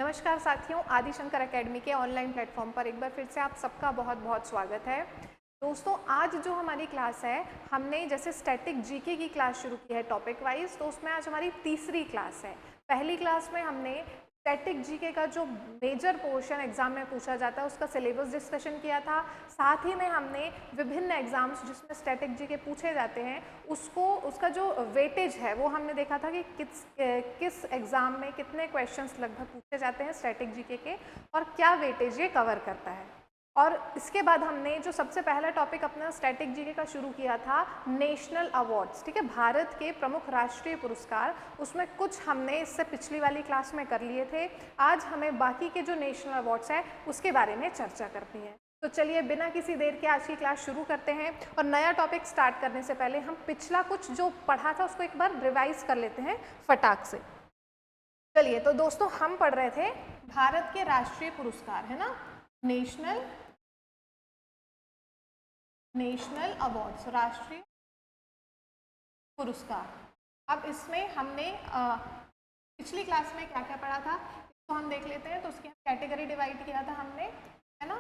नमस्कार साथियों, आदि शंकर एकेडमी के ऑनलाइन प्लेटफॉर्म पर एक बार फिर से आप सबका बहुत बहुत स्वागत है। दोस्तों, आज जो हमारी क्लास है, हमने जैसे स्टैटिक जीके की क्लास शुरू की है टॉपिक वाइज, तो उसमें आज हमारी तीसरी क्लास है। पहली क्लास में हमने स्टैटिक जीके का जो मेजर पोर्शन एग्जाम में पूछा जाता है उसका सिलेबस डिस्कशन किया था। साथ ही में हमने विभिन्न एग्जाम्स जिसमें स्टैटिक जीके पूछे जाते हैं उसका जो वेटेज है वो हमने देखा था कि किस एग्जाम में कितने क्वेश्चंस लगभग पूछे जाते हैं स्टैटिक जीके के और क्या वेटेज ये कवर करता है। और इसके बाद हमने जो सबसे पहला टॉपिक अपना स्टैटिक जीके का शुरू किया था नेशनल अवार्ड्स, ठीक है, भारत के प्रमुख राष्ट्रीय पुरस्कार, उसमें कुछ हमने इससे पिछली वाली क्लास में कर लिए थे। आज हमें बाकी के जो नेशनल अवार्ड्स हैं उसके बारे में चर्चा करनी है। तो चलिए बिना किसी देर के आज की क्लास शुरू करते हैं। और नया टॉपिक स्टार्ट करने से पहले हम पिछला कुछ जो पढ़ा था उसको एक बार रिवाइज कर लेते हैं फटाक से। चलिए, तो दोस्तों हम पढ़ रहे थे भारत के राष्ट्रीय पुरस्कार, है ना, नेशनल अवार्ड्स, राष्ट्रीय पुरस्कार। अब इसमें हमने पिछली क्लास में क्या क्या पढ़ा था इसको हम देख लेते हैं। तो उसकी कैटेगरी डिवाइड किया था हमने, है ना।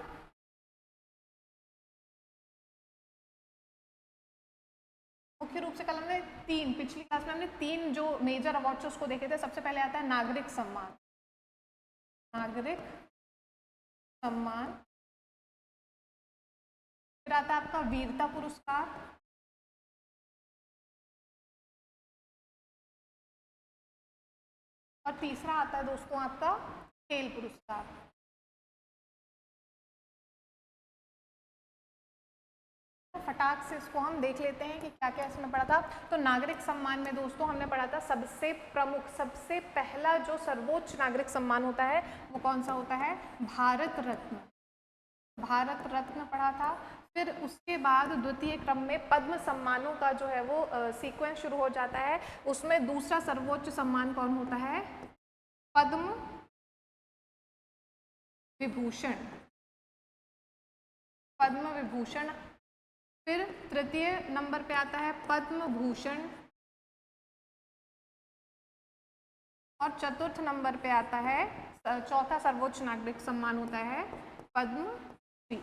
मुख्य रूप से कल हमने पिछली क्लास में हमने तीन जो मेजर अवार्ड्स उसको देखे थे। सबसे पहले आता है नागरिक सम्मान, फिर आता है आपका वीरता पुरस्कार, और तीसरा आता है दोस्तों आपका खेल पुरस्कार। फटाक से इसको हम देख लेते हैं कि क्या क्या इसमें पढ़ा था। तो नागरिक सम्मान में दोस्तों हमने पढ़ा था सबसे प्रमुख, सबसे पहला जो सर्वोच्च नागरिक सम्मान होता है वो कौन सा होता है, भारत रत्न, भारत रत्न पढ़ा था। फिर उसके बाद द्वितीय क्रम में पद्म सम्मानों का जो है वो सीक्वेंस शुरू हो जाता है। उसमें दूसरा सर्वोच्च सम्मान कौन होता है, पद्म विभूषण, पद्म विभूषण। फिर तृतीय नंबर पे आता है पद्म भूषण, और चतुर्थ नंबर पे आता है चौथा सर्वोच्च नागरिक सम्मान होता है पद्म श्री।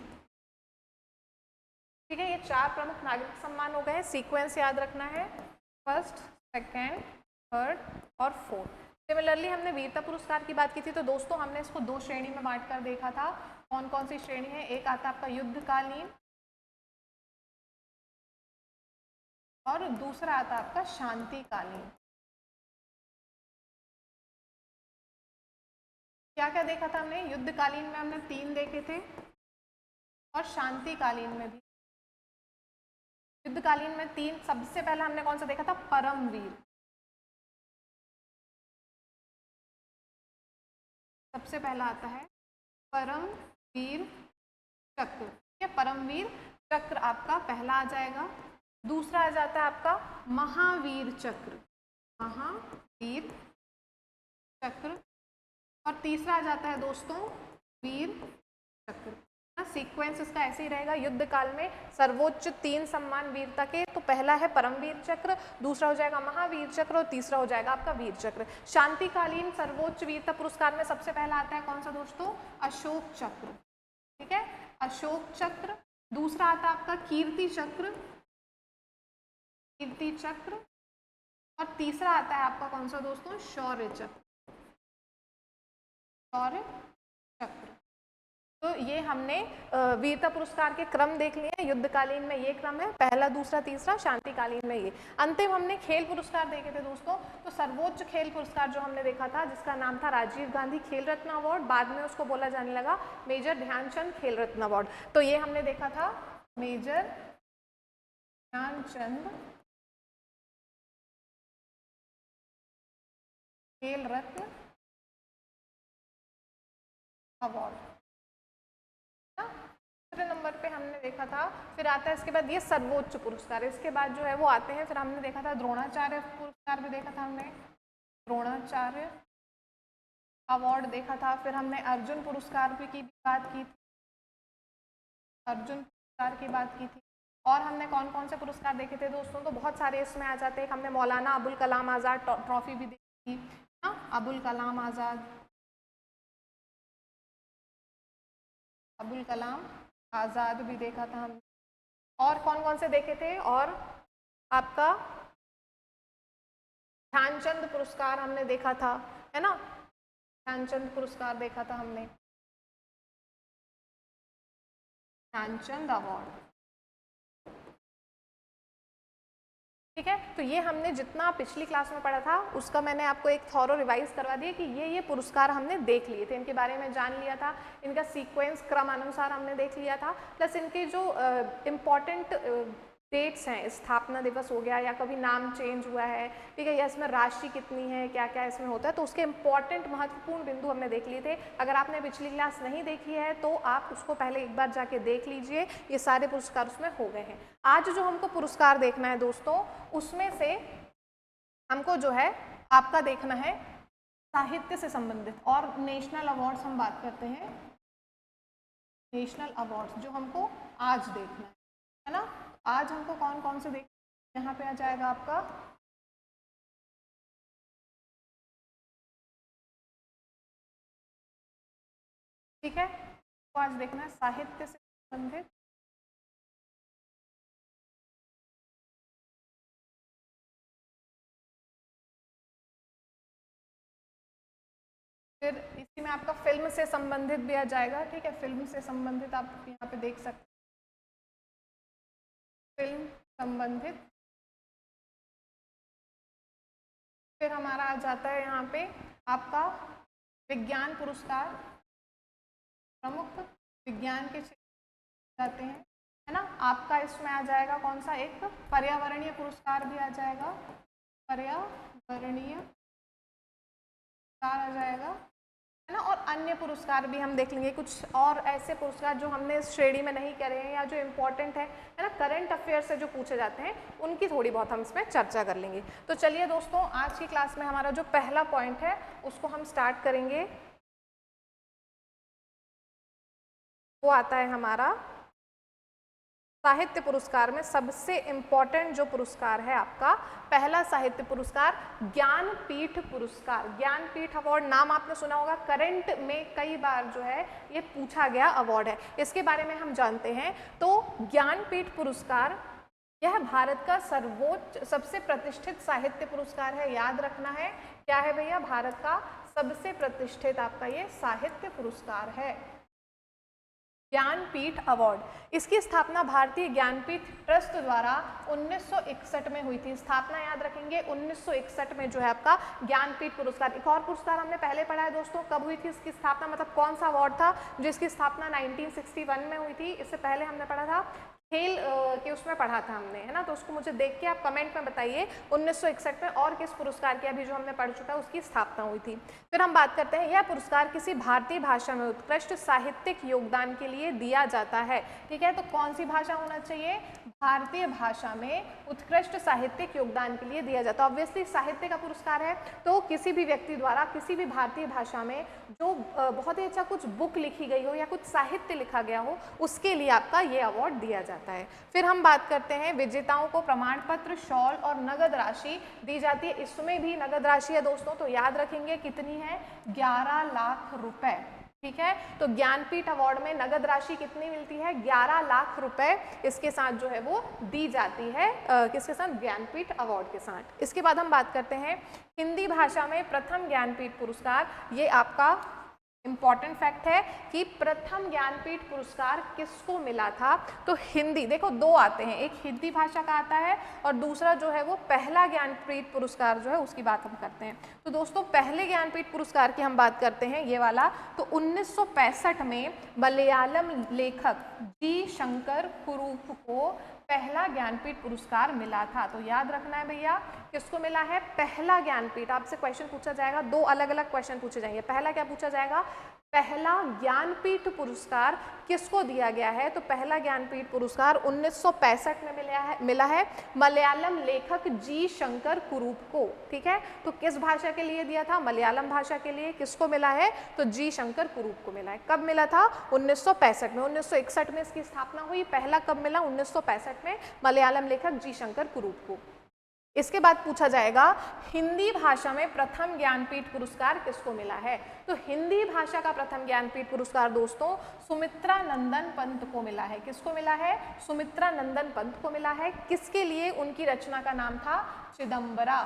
ठीक है, ये चार प्रमुख नागरिक सम्मान हो गए। सीक्वेंस याद रखना है, फर्स्ट, सेकेंड, थर्ड और फोर्थ। सिमिलरली हमने वीरता पुरस्कार की बात की थी, तो दोस्तों हमने इसको दो श्रेणी में बांट कर देखा था। कौन कौन सी श्रेणी है, एक आता है आपका युद्धकालीन और दूसरा आता है आपका शांतिकालीन। क्या क्या देखा था हमने, युद्धकालीन में हमने 3 देखे थे और शांतिकालीन में भी। युद्धकालीन में 3, सबसे पहला हमने कौन सा देखा था, परमवीर, सबसे पहला आता है परमवीर चक्र। ठीक है, परमवीर चक्र आपका पहला आ जाएगा। दूसरा आ जाता है आपका महावीर चक्र, महावीर चक्र, और तीसरा आ जाता है दोस्तों वीर चक्र। सीक्वेंस इसका ऐसे ही रहेगा। युद्ध काल में सर्वोच्च 3 सम्मान वीरता के, तो पहला है परमवीर चक्र, दूसरा हो जाएगा महावीर चक्र और तीसरा हो जाएगा आपका वीर चक्र। शांतिकालीन सर्वोच्च वीरता पुरस्कार में सबसे पहला आता है कौन सा दोस्तों, अशोक चक्र। ठीक है, अशोक चक्र। दूसरा आता है आपका कीर्ति चक्र, कीर्ति चक्र, और तीसरा आता है आपका कौन सा दोस्तों, शौर्य चक्र, शौर्य चक्र। तो ये हमने वीरता पुरस्कार के क्रम देख लिए। युद्धकालीन में ये क्रम है, पहला, दूसरा, तीसरा, शांतिकालीन में ये। अंतिम हमने खेल पुरस्कार देखे थे दोस्तों। तो सर्वोच्च खेल पुरस्कार जो हमने देखा था जिसका नाम था राजीव गांधी खेल रत्न अवार्ड, बाद में उसको बोला जाने लगा मेजर ध्यानचंद खेल रत्न अवार्ड। तो ये हमने देखा था मेजर ध्यानचंद खेल रत्न अवार्ड। दूसरे नंबर पे हमने देखा था, फिर आता है इसके बाद ये सर्वोच्च पुरस्कार। इसके बाद जो है वो आते हैं, फिर हमने देखा था द्रोणाचार्य पुरस्कार भी देखा था हमने, द्रोणाचार्य अवार्ड देखा था। फिर हमने अर्जुन पुरस्कार भी की बात की थी, अर्जुन पुरस्कार की बात की थी। और हमने कौन कौन से पुरस्कार देखे थे दोस्तों, तो बहुत सारे इसमें आ जाते हैं। हमने मौलाना अबुल कलाम आज़ाद ट्रॉफी भी देखी थी ना, अबुल कलाम आज़ाद अबुल कलाम आज़ाद भी देखा था हम, और कौन कौन से देखे थे, और आपका ध्यानचंद पुरस्कार हमने देखा था, है ना, ध्यानचंद पुरस्कार देखा था हमने, ध्यानचंद अवार्ड। ठीक है, तो ये हमने जितना पिछली क्लास में पढ़ा था उसका मैंने आपको एक थॉरो रिवाइज करवा दिया कि ये पुरस्कार हमने देख लिए थे, इनके बारे में जान लिया था, इनका सीक्वेंस क्रम अनुसार हमने देख लिया था, प्लस इनके जो इम्पॉर्टेंट डेट्स हैं, स्थापना दिवस हो गया या कभी नाम चेंज हुआ है, ठीक है, या इसमें राशि कितनी है, क्या क्या इसमें होता है, तो उसके इम्पॉर्टेंट महत्वपूर्ण बिंदु हमने देख लिए थे। अगर आपने पिछली क्लास नहीं देखी है तो आप उसको पहले एक बार जाके देख लीजिए, ये सारे पुरस्कार उसमें हो गए हैं। आज जो हमको पुरस्कार देखना है दोस्तों, उसमें से हमको जो है आपका देखना है साहित्य से संबंधित, और नेशनल अवार्ड्स हम बात करते हैं, नेशनल अवार्ड्स जो हमको आज देखना है ना। आज हमको कौन कौन से देखना, यहाँ पे आ जाएगा आपका ठीक है, तो आज देखना है साहित्य से संबंधित, फिर इसी में आपका फिल्म से संबंधित भी आ जाएगा, ठीक है, फिल्म से संबंधित आप यहाँ पे देख सकते हैं, फिल्म संबंधित, फिर हमारा आ जाता है यहाँ पे आपका विज्ञान पुरस्कार, प्रमुख विज्ञान के क्षेत्र जाते हैं, है ना। आपका इसमें आ जाएगा कौन सा, एक पर्यावरणीय पुरस्कार भी आ जाएगा, पर्यावरणीय पुरस्कार आ जाएगा, है ना। और अन्य पुरस्कार भी हम देख लेंगे, कुछ और ऐसे पुरस्कार जो हमने इस श्रेणी में नहीं करे हैं या जो इम्पोर्टेंट है ना, करंट अफेयर से जो पूछे जाते हैं, उनकी थोड़ी बहुत हम इसमें चर्चा कर लेंगे। तो चलिए दोस्तों, आज की क्लास में हमारा जो पहला पॉइंट है उसको हम स्टार्ट करेंगे, वो आता है हमारा साहित्य पुरस्कार में सबसे इम्पोर्टेंट जो पुरस्कार है आपका, पहला साहित्य पुरस्कार ज्ञानपीठ पुरस्कार। ज्ञानपीठ अवार्ड नाम आपने सुना होगा, करंट में कई बार जो है ये पूछा गया अवार्ड है, इसके बारे में हम जानते हैं। तो ज्ञानपीठ पुरस्कार यह भारत का सर्वोच्च सबसे प्रतिष्ठित साहित्य पुरस्कार है, याद रखना है। क्या है भैया, भारत का सबसे प्रतिष्ठित आपका ये साहित्य पुरस्कार है, ज्ञानपीठ अवार्ड। इसकी स्थापना भारतीय ज्ञानपीठ ट्रस्ट द्वारा 1961 में हुई थी। स्थापना याद रखेंगे 1961 में जो है आपका ज्ञानपीठ पुरस्कार। एक और पुरस्कार हमने पहले पढ़ा है दोस्तों, कब हुई थी इसकी स्थापना, मतलब कौन सा अवार्ड था जिसकी स्थापना 1961 में हुई थी। इससे पहले हमने पढ़ा था खेल के उसमें पढ़ा था हमने, है ना। तो उसको मुझे देख के आप कमेंट में बताइए 1961 में और किस पुरस्कार की अभी जो हमने पढ़ चुका है उसकी स्थापना हुई थी। फिर हम बात करते हैं, यह पुरस्कार किसी भारतीय भाषा में उत्कृष्ट साहित्यिक योगदान के लिए दिया जाता है, ठीक है। तो कौन सी भाषा होना चाहिए, भारतीय भाषा में उत्कृष्ट साहित्यिक योगदान के लिए दिया जाता है। ऑब्वियसली साहित्य का पुरस्कार है तो किसी भी व्यक्ति द्वारा किसी भी भारतीय भाषा में जो बहुत ही अच्छा कुछ बुक लिखी गई हो या कुछ साहित्य लिखा गया हो, उसके लिए आपका ये अवार्ड दिया जाता है। फिर हम बात करते हैं, विजेताओं को प्रमाण पत्र, शॉल और नगद राशि दी जाती है। इसमें भी नगद राशि है दोस्तों, तो याद रखेंगे कितनी है, 11 लाख रुपए, ठीक है। तो ज्ञानपीठ अवार्ड में नगद राशि कितनी मिलती है, 11 लाख रुपए इसके साथ जो है वो दी जाती है, किसके साथ, ज्ञानपीठ अवार्ड के साथ। इसके बाद हम बात करते हैं हिंदी भाषा में प्रथम ज्ञानपीठ पुरस्कार। ये आपका इम्पॉर्टेंट फैक्ट है कि प्रथम ज्ञानपीठ पुरस्कार किसको मिला था, तो हिंदी, देखो दो आते हैं, एक हिंदी भाषा का आता है और दूसरा जो है वो पहला ज्ञानपीठ पुरस्कार जो है उसकी बात हम करते हैं। तो दोस्तों पहले ज्ञानपीठ पुरस्कार की हम बात करते हैं, ये वाला, तो 1965 में मलयालम लेखक जी शंकर कुरूप को पहला ज्ञानपीठ पुरस्कार मिला था। तो याद रखना है भैया, किसको मिला है, पहला ज्ञानपीठ। आपसे क्वेश्चन पूछा जाएगा, दो अलग अलग क्वेश्चन पूछे जाएंगे। पहला क्या पूछा जाएगा, पहला ज्ञानपीठ पुरस्कार किसको दिया गया है, तो पहला ज्ञानपीठ पुरस्कार 1965 में मिला है मलयालम लेखक जी शंकर कुरूप को, ठीक है। तो किस भाषा के लिए दिया था, मलयालम भाषा के लिए। किसको मिला है, तो जी शंकर कुरूप को मिला है। कब मिला था, 1965 में। 1961 में इसकी स्थापना हुई, पहला कब मिला, 1965 में मलयालम लेखक जी शंकर कुरूप को। इसके बाद पूछा जाएगा हिंदी भाषा में प्रथम ज्ञानपीठ पुरस्कार किसको मिला है। तो हिंदी भाषा का प्रथम ज्ञानपीठ पुरस्कार दोस्तों सुमित्रा नंदन पंत को मिला है। किसको मिला है? सुमित्रा नंदन पंत को मिला है। किसके लिए? उनकी रचना का नाम था चिदंबरा।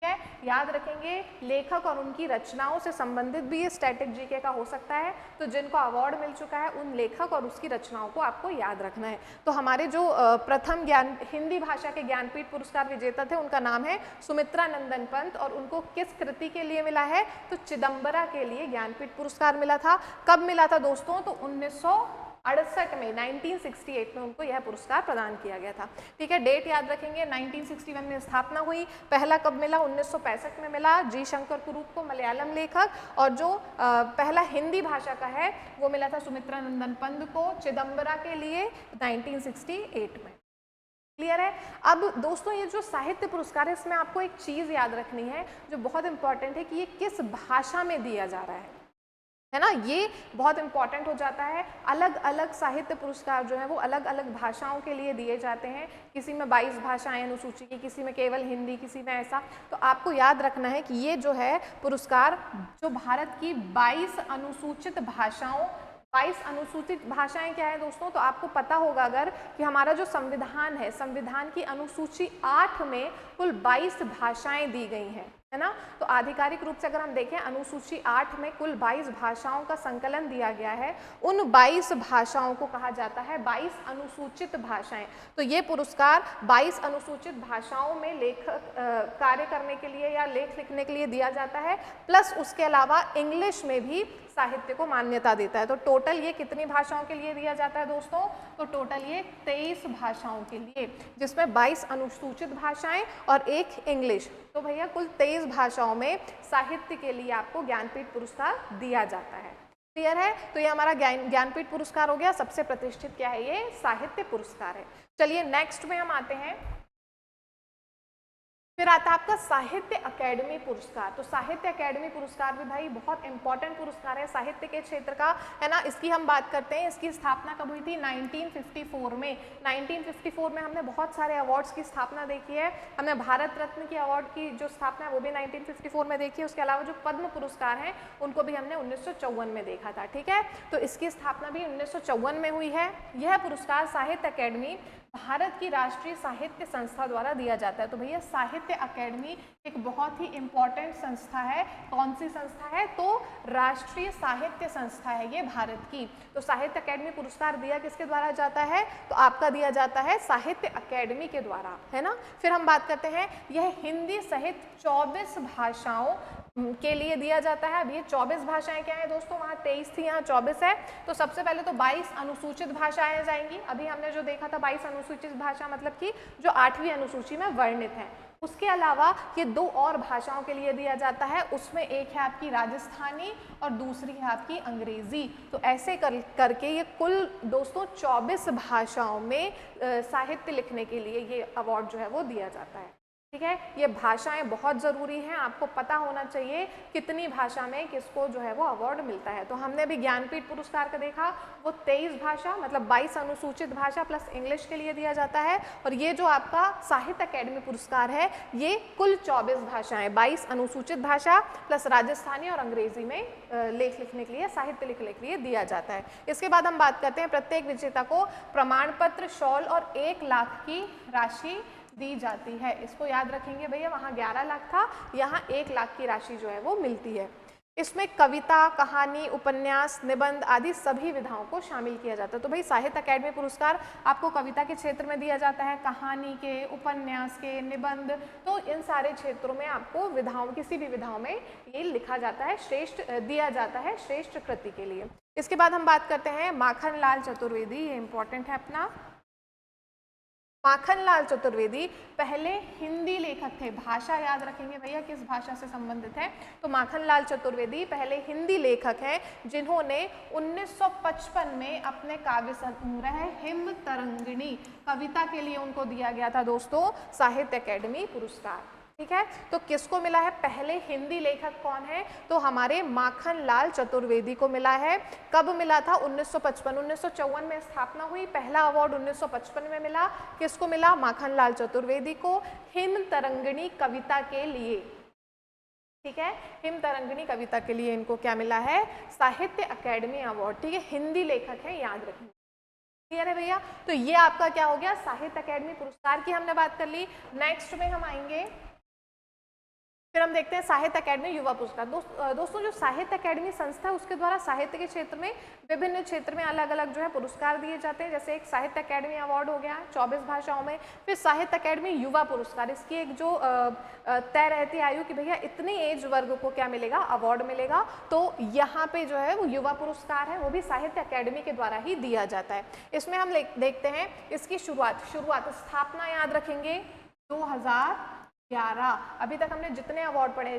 ठीक है, याद रखेंगे लेखक और उनकी रचनाओं से संबंधित भी ये स्टैटिक जीके का हो सकता है। तो जिनको अवार्ड मिल चुका है उन लेखक और उसकी रचनाओं को आपको याद रखना है। तो हमारे जो प्रथम हिंदी भाषा के ज्ञानपीठ पुरस्कार विजेता थे उनका नाम है सुमित्रा नंदन पंत, और उनको किस कृति के लिए मिला है? तो चिदंबरा के लिए ज्ञानपीठ पुरस्कार मिला था। कब मिला था दोस्तों? तो 1968 में 1968 में उनको यह पुरस्कार प्रदान किया गया था। ठीक है, डेट याद रखेंगे। 1961 में स्थापना हुई। पहला कब मिला? 1965 में मिला जी शंकर कुरूप को, मलयालम लेखक। और जो पहला हिंदी भाषा का है वो मिला था सुमित्रा नंदन पंत को चिदंबरा के लिए 1968 में। क्लियर है? अब दोस्तों ये जो साहित्य पुरस्कार है इसमें आपको एक चीज़ याद रखनी है जो बहुत इंपॉर्टेंट है कि ये किस भाषा में दिया जा रहा है ना, ये बहुत इंपॉर्टेंट हो जाता है। अलग अलग साहित्य पुरस्कार जो है वो अलग अलग भाषाओं के लिए दिए जाते हैं। किसी में 22 भाषाएं अनुसूची की, किसी में केवल हिंदी, किसी में ऐसा। तो आपको याद रखना है कि ये जो है पुरस्कार जो भारत की 22 अनुसूचित भाषाओं 22 अनुसूचित भाषाएं क्या है दोस्तों? तो आपको पता होगा अगर कि हमारा जो संविधान है, संविधान की अनुसूची 8 में कुल 22 भाषाएं दी गई हैं, है ना। तो आधिकारिक रूप से अगर हम देखें अनुसूची 8 में कुल 22 भाषाओं का संकलन दिया गया है। उन 22 भाषाओं को कहा जाता है 22 अनुसूचित भाषाएं। तो ये पुरस्कार 22 अनुसूचित भाषाओं में लेखक कार्य करने के लिए या लेख लिखने के लिए दिया जाता है, प्लस उसके अलावा इंग्लिश में भी साहित्य को मान्यता देता है। तो टोटल ये कितनी भाषाओं के लिए दिया जाता है दोस्तों? तो टोटल ये 23 भाषाओं के लिए, जिसमें 22 अनुसूचित भाषाएं और 1 इंग्लिश। तो भैया कुल 23 भाषाओं में साहित्य के लिए आपको ज्ञानपीठ पुरस्कार दिया जाता है। क्लियर है? तो ये हमारा ज्ञानपीठ पुरस्कार हो गया। सबसे प्रतिष्ठित क्या है? ये साहित्य पुरस्कार है। चलिए नेक्स्ट में हम आते हैं। फिर आता है आपका साहित्य अकेडमी पुरस्कार। तो साहित्य अकेडमी पुरस्कार भी भाई बहुत इंपॉर्टेंट पुरस्कार है साहित्य के क्षेत्र का, है ना। इसकी हम बात करते हैं, इसकी स्थापना कब हुई थी? 1954 में। 1954 में हमने बहुत सारे अवार्ड्स की स्थापना देखी है। हमने भारत रत्न की अवार्ड की जो स्थापना है वो भी 1954 में देखी है। उसके अलावा जो पद्म पुरस्कार हैं उनको भी हमने 1954 में देखा था। ठीक है, तो इसकी स्थापना भी 1954 में हुई है। यह पुरस्कार साहित्य अकेडमी भारत की राष्ट्रीय साहित्य संस्था द्वारा दिया जाता है। तो भैया साहित्य अकेडमी एक बहुत ही इम्पॉर्टेंट संस्था है। कौन सी संस्था है? तो राष्ट्रीय साहित्य संस्था है ये भारत की। तो साहित्य अकेडमी पुरस्कार दिया किसके द्वारा जाता है? तो आपका दिया जाता है साहित्य अकेडमी के द्वारा, है ना। फिर हम बात करते हैं, यह हिंदी सहित 24 भाषाओं के लिए दिया जाता है। अब ये 24 भाषाएं क्या है दोस्तों? वहाँ 23 थी, यहाँ 24 है। तो सबसे पहले तो 22 अनुसूचित भाषाएं जाएंगी। अभी हमने जो देखा था 22 अनुसूचित भाषा मतलब कि जो 8वीं अनुसूची में वर्णित है। उसके अलावा ये 2 और भाषाओं के लिए दिया जाता है। उसमें एक है आपकी राजस्थानी और दूसरी है आपकी अंग्रेजी। तो ऐसे करके ये कुल दोस्तों 24 भाषाओं में साहित्य लिखने के लिए ये अवार्ड जो है वो दिया जाता है। ठीक है, ये भाषाएं बहुत ज़रूरी हैं, आपको पता होना चाहिए कितनी भाषा में किसको जो है वो अवार्ड मिलता है। तो हमने अभी ज्ञानपीठ पुरस्कार का देखा, वो 23 भाषा मतलब 22 अनुसूचित भाषा प्लस इंग्लिश के लिए दिया जाता है। और ये जो आपका साहित्य अकेडमी पुरस्कार है ये कुल 24 भाषाएं, 22 अनुसूचित भाषा प्लस राजस्थानी और अंग्रेजी में लेख लिखने के लिए, साहित्य लिखने के लिए दिया जाता है। इसके बाद हम बात करते हैं प्रत्येक विजेता को प्रमाण पत्र, शॉल और 1 लाख की राशि दी जाती है। इसको याद रखेंगे भैया, वहाँ 11 लाख था, यहाँ 1 लाख की राशि जो है वो मिलती है। इसमें कविता, कहानी, उपन्यास, निबंध आदि सभी विधाओं को शामिल किया जाता है। तो भाई साहित्य अकेडमी पुरस्कार आपको कविता के क्षेत्र में दिया जाता है, कहानी के, उपन्यास के, निबंध, तो इन सारे क्षेत्रों में आपको विधाओं, किसी भी विधाओं में ये लिखा जाता है, श्रेष्ठ दिया जाता है श्रेष्ठ कृति के लिए। इसके बाद हम बात करते हैं माखनलाल चतुर्वेदी, ये इंपॉर्टेंट है अपना। माखनलाल चतुर्वेदी पहले हिंदी लेखक थे। भाषा याद रखेंगे भैया किस भाषा से संबंधित है? तो माखनलाल चतुर्वेदी पहले हिंदी लेखक हैं जिन्होंने 1955 में अपने काव्य संग्रह हिम तरंगिणी कविता के लिए उनको दिया गया था दोस्तों साहित्य अकेडमी पुरस्कार। ठीक है। तो किसको मिला है? पहले हिंदी लेखक कौन है? तो हमारे माखनलाल चतुर्वेदी को मिला है। कब मिला था? 1955। 1954 में स्थापना हुई, पहला अवार्ड 1955 में मिला। किसको मिला? माखनलाल चतुर्वेदी को, हिम तरंगिणी कविता के लिए। ठीक है, हिम तरंगिणी कविता के लिए इनको क्या मिला है? साहित्य अकेडमी अवार्ड। ठीक है, हिंदी लेखक है, याद रखेंगे। क्लियर है भैया? तो ये आपका क्या हो गया? साहित्य अकेडमी पुरस्कार की हमने बात कर ली। नेक्स्ट में हम आएंगे, फिर हम देखते हैं साहित्य अकेडमी युवा पुरस्कार। दोस्तों जो साहित्य अकेडमी संस्था है उसके द्वारा साहित्य के क्षेत्र में, विभिन्न क्षेत्र में अलग अलग जो है पुरस्कार दिए जाते हैं। जैसे एक साहित्य अकेडमी अवार्ड हो गया 24 भाषाओं में। फिर साहित्य अकेडमी युवा पुरस्कार, इसकी एक जो तय रहती है आयु कि भैया इतनी एज वर्ग को क्या मिलेगा? अवार्ड मिलेगा। तो यहाँ पे जो है वो युवा पुरस्कार है, वो भी साहित्य अकेडमी के द्वारा ही दिया जाता है। इसमें हम देखते हैं इसकी शुरुआत स्थापना याद रखेंगे 2011। अभी तक हमने जितने अवार्ड पढ़े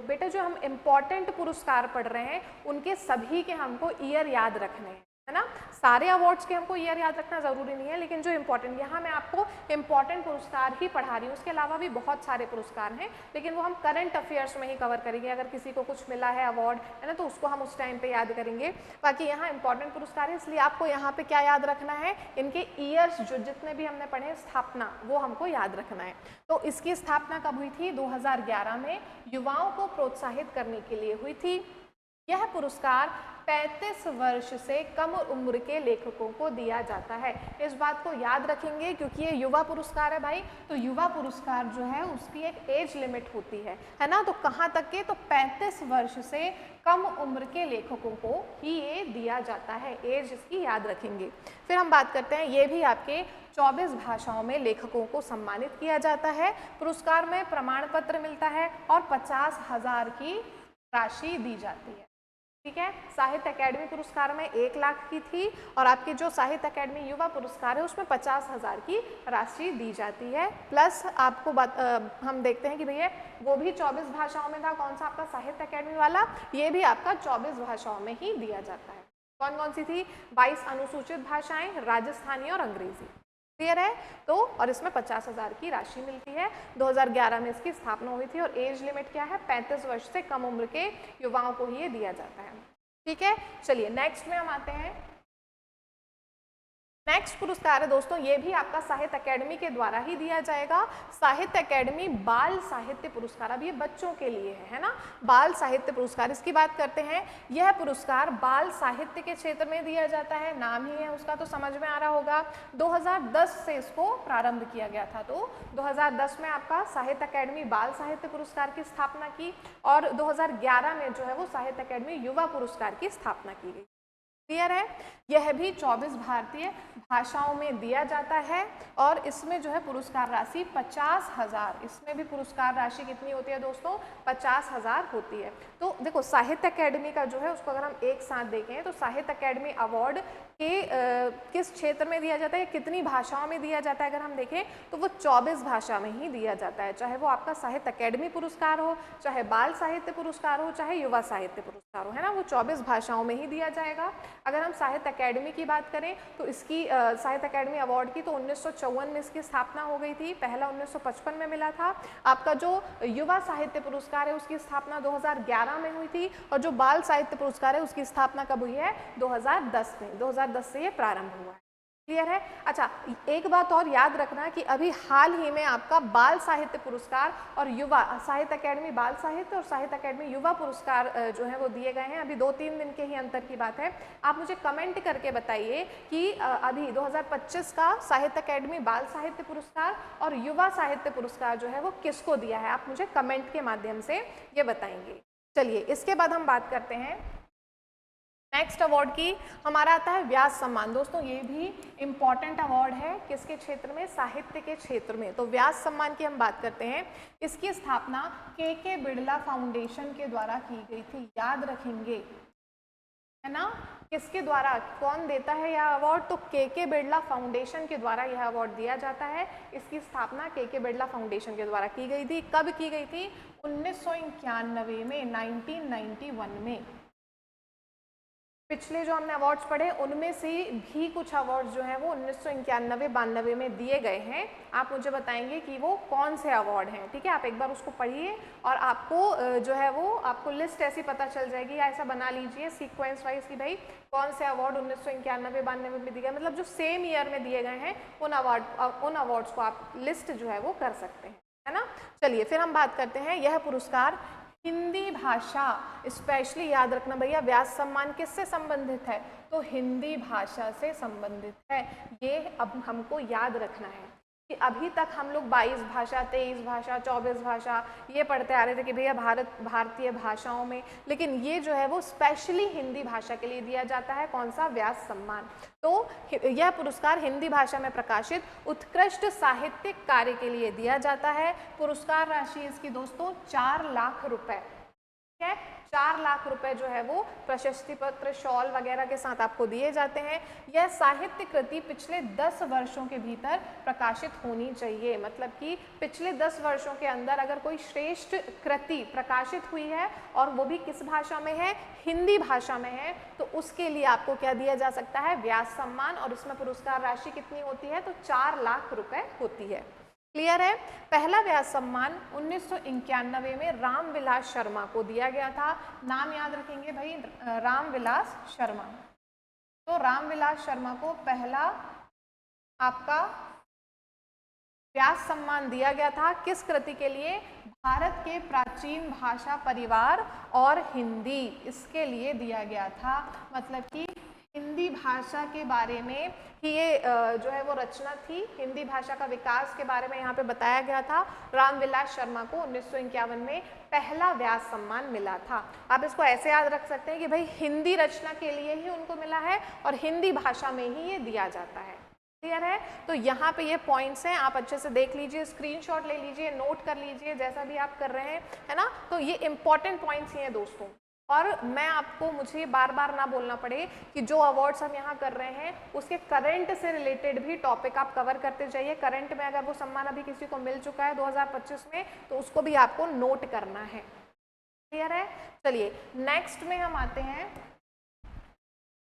बेटा, जो हम इम्पॉर्टेंट पुरस्कार पढ़ रहे हैं उनके सभी के हमको ईयर याद रखने हैं, है ना। सारे अवार्ड्स के हमको ईयर याद रखना जरूरी नहीं है, लेकिन जो इम्पोर्टेंट, यहाँ मैं आपको इम्पॉर्टेंट पुरस्कार ही पढ़ा रही हूँ। उसके अलावा भी बहुत सारे पुरस्कार हैं, लेकिन वो हम करंट अफेयर्स में ही कवर करेंगे। अगर किसी को कुछ मिला है अवार्ड, है ना, तो उसको हम उस टाइम पे याद करेंगे। बाकी यहाँ इंपॉर्टेंट पुरस्कार है, इसलिए आपको यहाँ पे क्या याद रखना है? इनके ईयर्स जो जितने भी हमने पढ़े, स्थापना, वो हमको याद रखना है। तो इसकी स्थापना कब हुई थी? 2011 में युवाओं को प्रोत्साहित करने के लिए हुई थी। यह पुरस्कार 35 वर्ष से कम उम्र के लेखकों को दिया जाता है। इस बात को याद रखेंगे क्योंकि ये युवा पुरस्कार है भाई। तो युवा पुरस्कार जो है उसकी एक एज लिमिट होती है ना। तो कहाँ तक के? तो 35 वर्ष से कम उम्र के लेखकों को ही ये दिया जाता है। एज इसकी याद रखेंगे। फिर हम बात करते हैं, ये भी आपके 24 भाषाओं में लेखकों को सम्मानित किया जाता है। पुरस्कार में प्रमाण पत्र मिलता है और 50,000 की राशि दी जाती है। ठीक है, साहित्य अकेडमी पुरस्कार में 1 लाख की थी और आपके जो साहित्य अकेडमी युवा पुरस्कार है उसमें 50,000 की राशि दी जाती है। प्लस आपको हम देखते हैं कि भैया वो भी 24 भाषाओं में था। कौन सा आपका साहित्य अकेडमी वाला? ये भी आपका 24 भाषाओं में ही दिया जाता है। कौन कौन सी थी? 22 अनुसूचित भाषाएं, राजस्थानी और अंग्रेजी। क्लियर है? तो और इसमें 50,000 की राशि मिलती है। 2011 में इसकी स्थापना हुई थी और एज लिमिट क्या है? 35 वर्ष से कम उम्र के युवाओं को ही ये दिया जाता है। ठीक है, चलिए नेक्स्ट में हम आते हैं। नेक्स्ट पुरस्कार है दोस्तों, ये भी आपका साहित्य अकेडमी के द्वारा ही दिया जाएगा। साहित्य अकेडमी बाल साहित्य पुरस्कार। अब ये बच्चों के लिए है ना, बाल साहित्य पुरस्कार। इसकी बात करते हैं। यह पुरस्कार बाल साहित्य के क्षेत्र में दिया जाता है, नाम ही है उसका, तो समझ में आ रहा होगा। 2010 से इसको प्रारंभ किया गया था। तो 2010 में आपका साहित्य अकेडमी बाल साहित्य पुरस्कार की स्थापना की और 2011 में जो है वो साहित्य अकेडमी युवा पुरस्कार की स्थापना की गई। क्लियर है? यह भी 24 भारतीय भाषाओं में दिया जाता है और इसमें जो है पुरस्कार राशि 50,000। इसमें भी पुरस्कार राशि कितनी होती है दोस्तों? 50,000 होती है। तो देखो साहित्य अकेडमी का जो है उसको अगर हम एक साथ देखें तो साहित्य अकेडमी अवार्ड के किस क्षेत्र में दिया जाता है, कितनी भाषाओं में दिया जाता है, अगर हम देखें तो वो 24 भाषा में ही दिया जाता है। चाहे वो आपका साहित्य अकेडमी पुरस्कार हो, चाहे बाल साहित्य पुरस्कार हो, चाहे युवा साहित्य पुरस्कार हो, है ना, वो 24 भाषाओं में ही दिया जाएगा। अगर हम साहित्य अकेडमी की बात करें तो इसकी साहित्य अकेडमी अवार्ड की तो 1954 में इसकी स्थापना हो गई थी। पहला 1955 में मिला था। आपका जो युवा साहित्य पुरस्कार है उसकी स्थापना 2011 में हुई थी और जो बाल साहित्य पुरस्कार है उसकी स्थापना कब हुई है? 2010 में। 2010 से ये प्रारंभ हुआ है। क्लियर है? अच्छा, एक बात और याद रखना कि अभी हाल ही में आपका बाल साहित्य पुरस्कार और युवा साहित्य अकेडमी बाल साहित्य और साहित्य अकेडमी युवा पुरस्कार जो है वो दिए गए हैं। अभी 2-3 दिन के ही अंतर की बात है। आप मुझे कमेंट करके बताइए कि अभी 2025 का साहित्य अकेडमी बाल साहित्य पुरस्कार और युवा साहित्य पुरस्कार जो है वो किसको दिया है, आप मुझे कमेंट के माध्यम से ये बताएंगे। चलिए इसके बाद हम बात करते हैं नेक्स्ट अवार्ड की। हमारा आता है व्यास सम्मान। दोस्तों ये भी इम्पॉर्टेंट अवार्ड है। किसके क्षेत्र में? साहित्य के क्षेत्र में। तो व्यास सम्मान की हम बात करते हैं। इसकी स्थापना के बिड़ला फाउंडेशन के द्वारा की गई थी, याद रखेंगे, है ना। किसके द्वारा, कौन देता है यह अवार्ड? तो के बिड़ला फाउंडेशन के द्वारा यह अवार्ड दिया जाता है। इसकी स्थापना के बिड़ला फाउंडेशन के द्वारा की गई थी। कब की गई थी? 1991 में, 1991 में। पिछले जो हमने अवार्ड्स पढ़े उनमें से भी कुछ अवार्ड्स जो हैं वो 1991-92 में दिए गए हैं। आप मुझे बताएंगे कि वो कौन से अवार्ड हैं, ठीक है। आप एक बार उसको पढ़िए और आपको जो है वो आपको लिस्ट ऐसी पता चल जाएगी, या ऐसा बना लीजिए सीक्वेंस वाइज कि भाई कौन से अवार्ड 1991-92 में दिए गए, मतलब जो सेम ईयर में दिए गए हैं उन अवार्ड्स को आप लिस्ट जो है वो कर सकते हैं, है ना। चलिए फिर हम बात करते हैं, यह पुरस्कार हिंदी भाषा, स्पेशली याद रखना भैया व्यास सम्मान किससे संबंधित है, तो हिंदी भाषा से संबंधित है। ये अब हमको याद रखना है कि अभी तक हम लोग 22 भाषा, 23 भाषा, 24 भाषा ये पढ़ते आ रहे थे कि भैया भारतीय भाषाओं में, लेकिन ये जो है वो स्पेशली हिंदी भाषा के लिए दिया जाता है। कौन सा, व्यास सम्मान। तो यह पुरस्कार हिंदी भाषा में प्रकाशित उत्कृष्ट साहित्यिक कार्य के लिए दिया जाता है। पुरस्कार राशि इसकी दोस्तों 4 लाख रुपए, ठीक है। 4 लाख रुपए जो है वो प्रशस्ति पत्र, शॉल वगैरह के साथ आपको दिए जाते हैं। यह साहित्य कृति पिछले 10 वर्षों के भीतर प्रकाशित होनी चाहिए, मतलब कि पिछले 10 वर्षों के अंदर अगर कोई श्रेष्ठ कृति प्रकाशित हुई है और वो भी किस भाषा में है, हिंदी भाषा में है, तो उसके लिए आपको क्या दिया जा सकता है, व्यास सम्मान। और इसमें पुरस्कार राशि कितनी होती है, तो 4 लाख रुपए होती है। क्लियर है। पहला व्यास सम्मान 1991 में रामविलास शर्मा को दिया गया था। नाम याद रखेंगे भाई, रामविलास शर्मा। तो रामविलास शर्मा को पहला आपका व्यास सम्मान दिया गया था, किस कृति के लिए, भारत के प्राचीन भाषा परिवार और हिंदी, इसके लिए दिया गया था। मतलब कि हिंदी भाषा के बारे में ही ये जो है वो रचना थी, हिंदी भाषा का विकास के बारे में यहाँ पे बताया गया था। रामविलास शर्मा को 1951 में पहला व्यास सम्मान मिला था। आप इसको ऐसे याद रख सकते हैं कि भाई हिंदी रचना के लिए ही उनको मिला है और हिंदी भाषा में ही ये दिया जाता है। क्लियर है। तो यहाँ पे ये पॉइंट्स हैं, आप अच्छे से देख लीजिए, स्क्रीनशॉट ले लीजिए, नोट कर लीजिए, जैसा भी आप कर रहे हैं, है ना। तो ये इंपॉर्टेंट पॉइंट्स ही हैं दोस्तों। और मैं आपको, मुझे बार बार ना बोलना पड़े कि जो अवार्ड्स हम यहाँ कर रहे हैं उसके करंट से रिलेटेड भी टॉपिक आप कवर करते जाइए। करंट में अगर वो सम्मान अभी किसी को मिल चुका है 2025 में, तो उसको भी आपको नोट करना है। क्लियर है। चलिए नेक्स्ट में हम आते हैं।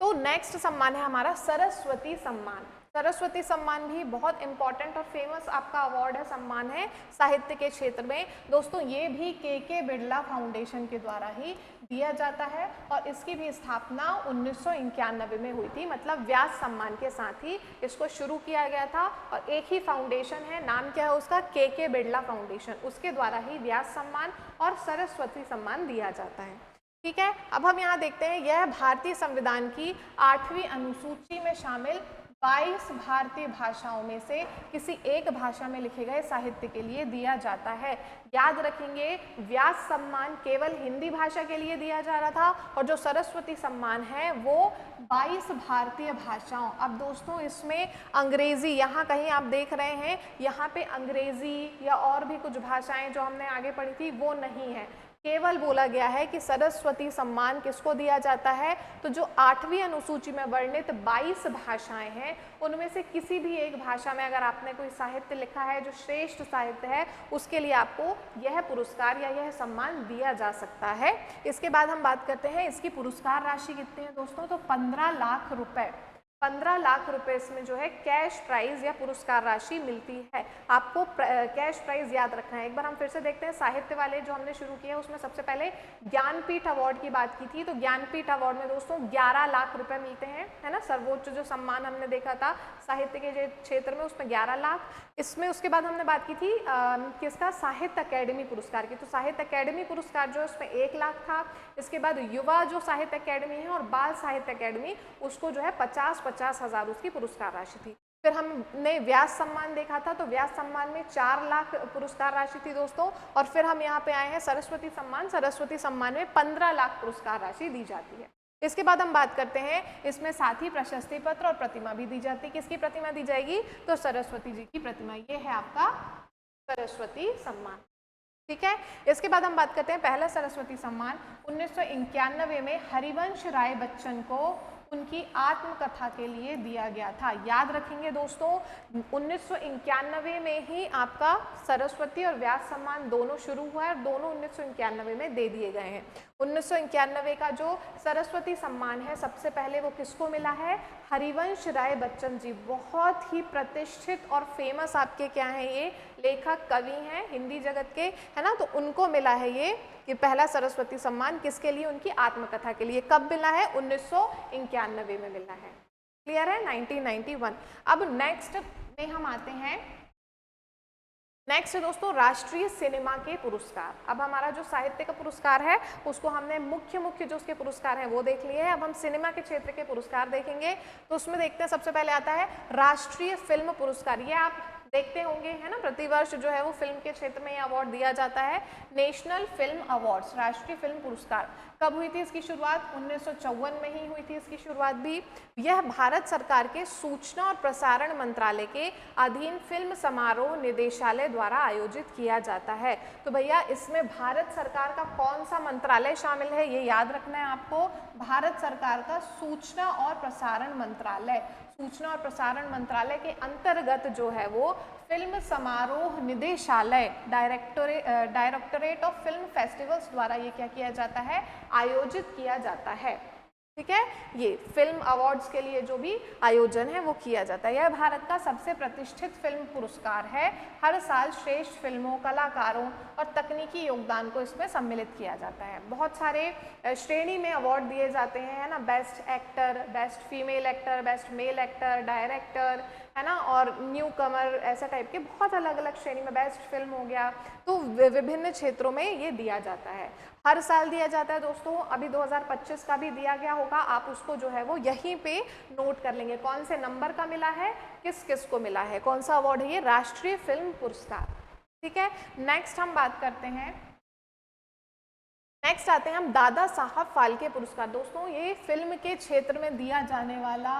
तो नेक्स्ट सम्मान है हमारा सरस्वती सम्मान। सरस्वती सम्मान भी बहुत इंपॉर्टेंट और फेमस आपका अवार्ड है, सम्मान है साहित्य के क्षेत्र में। दोस्तों ये भी के बिरला फाउंडेशन के द्वारा ही दिया जाता है और इसकी भी स्थापना 1991 में हुई थी, मतलब व्यास सम्मान के साथ ही इसको शुरू किया गया था। और एक ही फाउंडेशन है, नाम क्या है उसका, के बिरला फाउंडेशन, उसके द्वारा ही व्यास सम्मान और सरस्वती सम्मान दिया जाता है। ठीक है। अब हम यहाँ देखते हैं, यह भारतीय संविधान की 8वीं अनुसूची में शामिल 22 भारतीय भाषाओं में से किसी एक भाषा में लिखे गए साहित्य के लिए दिया जाता है। याद रखेंगे, व्यास सम्मान केवल हिंदी भाषा के लिए दिया जा रहा था और जो सरस्वती सम्मान है वो 22 भारतीय भाषाओं। अब दोस्तों इसमें अंग्रेजी, यहाँ कहीं आप देख रहे हैं, यहाँ पे अंग्रेजी या और भी कुछ भाषाएं जो हमने आगे पढ़ी थी वो नहीं है। केवल बोला गया है कि सरस्वती सम्मान किसको दिया जाता है, तो जो 8वीं अनुसूची में वर्णित 22 भाषाएं हैं उनमें से किसी भी एक भाषा में अगर आपने कोई साहित्य लिखा है जो श्रेष्ठ साहित्य है, उसके लिए आपको यह पुरस्कार या यह सम्मान दिया जा सकता है। इसके बाद हम बात करते हैं इसकी पुरस्कार राशि कितनी है दोस्तों, तो 15 लाख रुपए। 15 लाख रुपए इसमें जो है कैश प्राइज या पुरस्कार राशि मिलती है। आपको कैश प्राइज याद रखना है। एक बार हम फिर से देखते हैं, साहित्य वाले जो हमने शुरू किया उसमें सबसे पहले ज्ञानपीठ अवार्ड की बात की थी। तो ज्ञानपीठ अवार्ड में दोस्तों 11 लाख रुपए मिलते हैं, है ना। सर्वोच्च जो सम्मान हमने देखा था साहित्य के क्षेत्र में, उसमें 11 लाख। इसमें उसके बाद हमने बात की थी किसका, साहित्य अकेडमी पुरस्कार की। तो साहित्य अकेडमी पुरस्कार जो है उसमें 1 लाख था। इसके बाद युवा जो साहित्य अकेडमी है और बाल साहित्य अकेडमी, उसको जो है 50 हज़ार उसकी पुरस्कार राशि थी। फिर हमने व्यास सम्मान देखा था, तो व्यास सम्मान में 4 लाख पुरस्कार राशि थी दोस्तों। और फिर हम यहाँ पे आए हैं सरस्वती सम्मान। सरस्वती सम्मान में 15 लाख पुरस्कार राशि दी जाती है। इसके बाद हम बात करते हैं, इसमें साथ ही प्रशस्ति पत्र और प्रतिमा भी दी जाती है। किसकी प्रतिमा दी जाएगी, तो सरस्वती जी की प्रतिमा। ये है आपका सरस्वती सम्मान। ठीक है। इसके बाद हम बात करते हैं पहला सरस्वती सम्मान 1991 में हरिवंश राय बच्चन को उनकी आत्मकथा के लिए दिया गया था। याद रखेंगे दोस्तों, 1991 में ही आपका सरस्वती और व्यास सम्मान दोनों शुरू हुआ है और दोनों 1991 में दे दिए गए हैं। 1991 का जो सरस्वती सम्मान है सबसे पहले वो किसको मिला है? हरिवंश राय बच्चन जी, बहुत ही प्रतिष्ठित और फेमस आपके क्या हैं, ये लेखक कवि हैं हिंदी जगत के, है ना। तो उनको मिला है ये कि पहला सरस्वती सम्मान किसके लिए? उनकी आत्मकथा के लिए। कब मिला है? 1991 में मिला है। क्लियर है? 1991। अब नेक्स्ट में हम आते हैं, नेक्स्ट दोस्तों राष्ट्रीय सिनेमा के पुरस्कार। अब हमारा जो साहित्य का पुरस्कार है उसको हमने मुख्य जो उसके पुरस्कार हैं वो देख लिए हैं। अब हम सिनेमा के क्षेत्र के पुरस्कार देखेंगे। तो उसमें देखते हैं, सबसे पहले आता है राष्ट्रीय फिल्म पुरस्कार। ये आप देखते होंगे, है ना, प्रतिवर्ष जो है वो फिल्म के क्षेत्र में अवार्ड दिया जाता है। नेशनल फिल्म अवार्ड्स, राष्ट्रीय फिल्म पुरस्कार। कब हुई थी इसकी शुरुआत? 1954 में ही हुई थी इसकी शुरुआत भी। यह भारत सरकार के सूचना और प्रसारण मंत्रालय के अधीन फिल्म समारोह निदेशालय द्वारा आयोजित किया जाता है। तो भैया इसमें भारत सरकार का कौन सा मंत्रालय शामिल है, ये याद रखना है आपको। भारत सरकार का सूचना और प्रसारण मंत्रालय, सूचना और प्रसारण मंत्रालय के अंतर्गत जो है वो फिल्म समारोह निदेशालय, डायरेक्टोरेट ऑफ फिल्म फेस्टिवल्स द्वारा ये क्या किया जाता है? आयोजित किया जाता है। ठीक है, ये फिल्म अवार्ड्स के लिए जो भी आयोजन है वो किया जाता है। यह भारत का सबसे प्रतिष्ठित फिल्म पुरस्कार है। हर साल श्रेष्ठ फिल्मों, कलाकारों और तकनीकी योगदान को इसमें सम्मिलित किया जाता है। बहुत सारे श्रेणी में अवार्ड दिए जाते हैं, है ना। Best actor, best female actor, best male actor, director, है ना, और न्यू कमर, ऐसा टाइप के बहुत अलग अलग श्रेणी में, बेस्ट फिल्म हो गया। तो विभिन्न क्षेत्रों में ये दिया जाता है, हर साल दिया जाता है दोस्तों। अभी 2025 का भी दिया गया होगा, आप उसको जो है वो यहीं पे नोट कर लेंगे, कौन से नंबर का मिला है, किस किस को मिला है, कौन सा अवार्ड है ये? राष्ट्रीय फिल्म पुरस्कार। ठीक है, नेक्स्ट हम बात करते हैं, नेक्स्ट आते हैं हम दादा साहब फाल्के पुरस्कार। दोस्तों ये फिल्म के क्षेत्र में दिया जाने वाला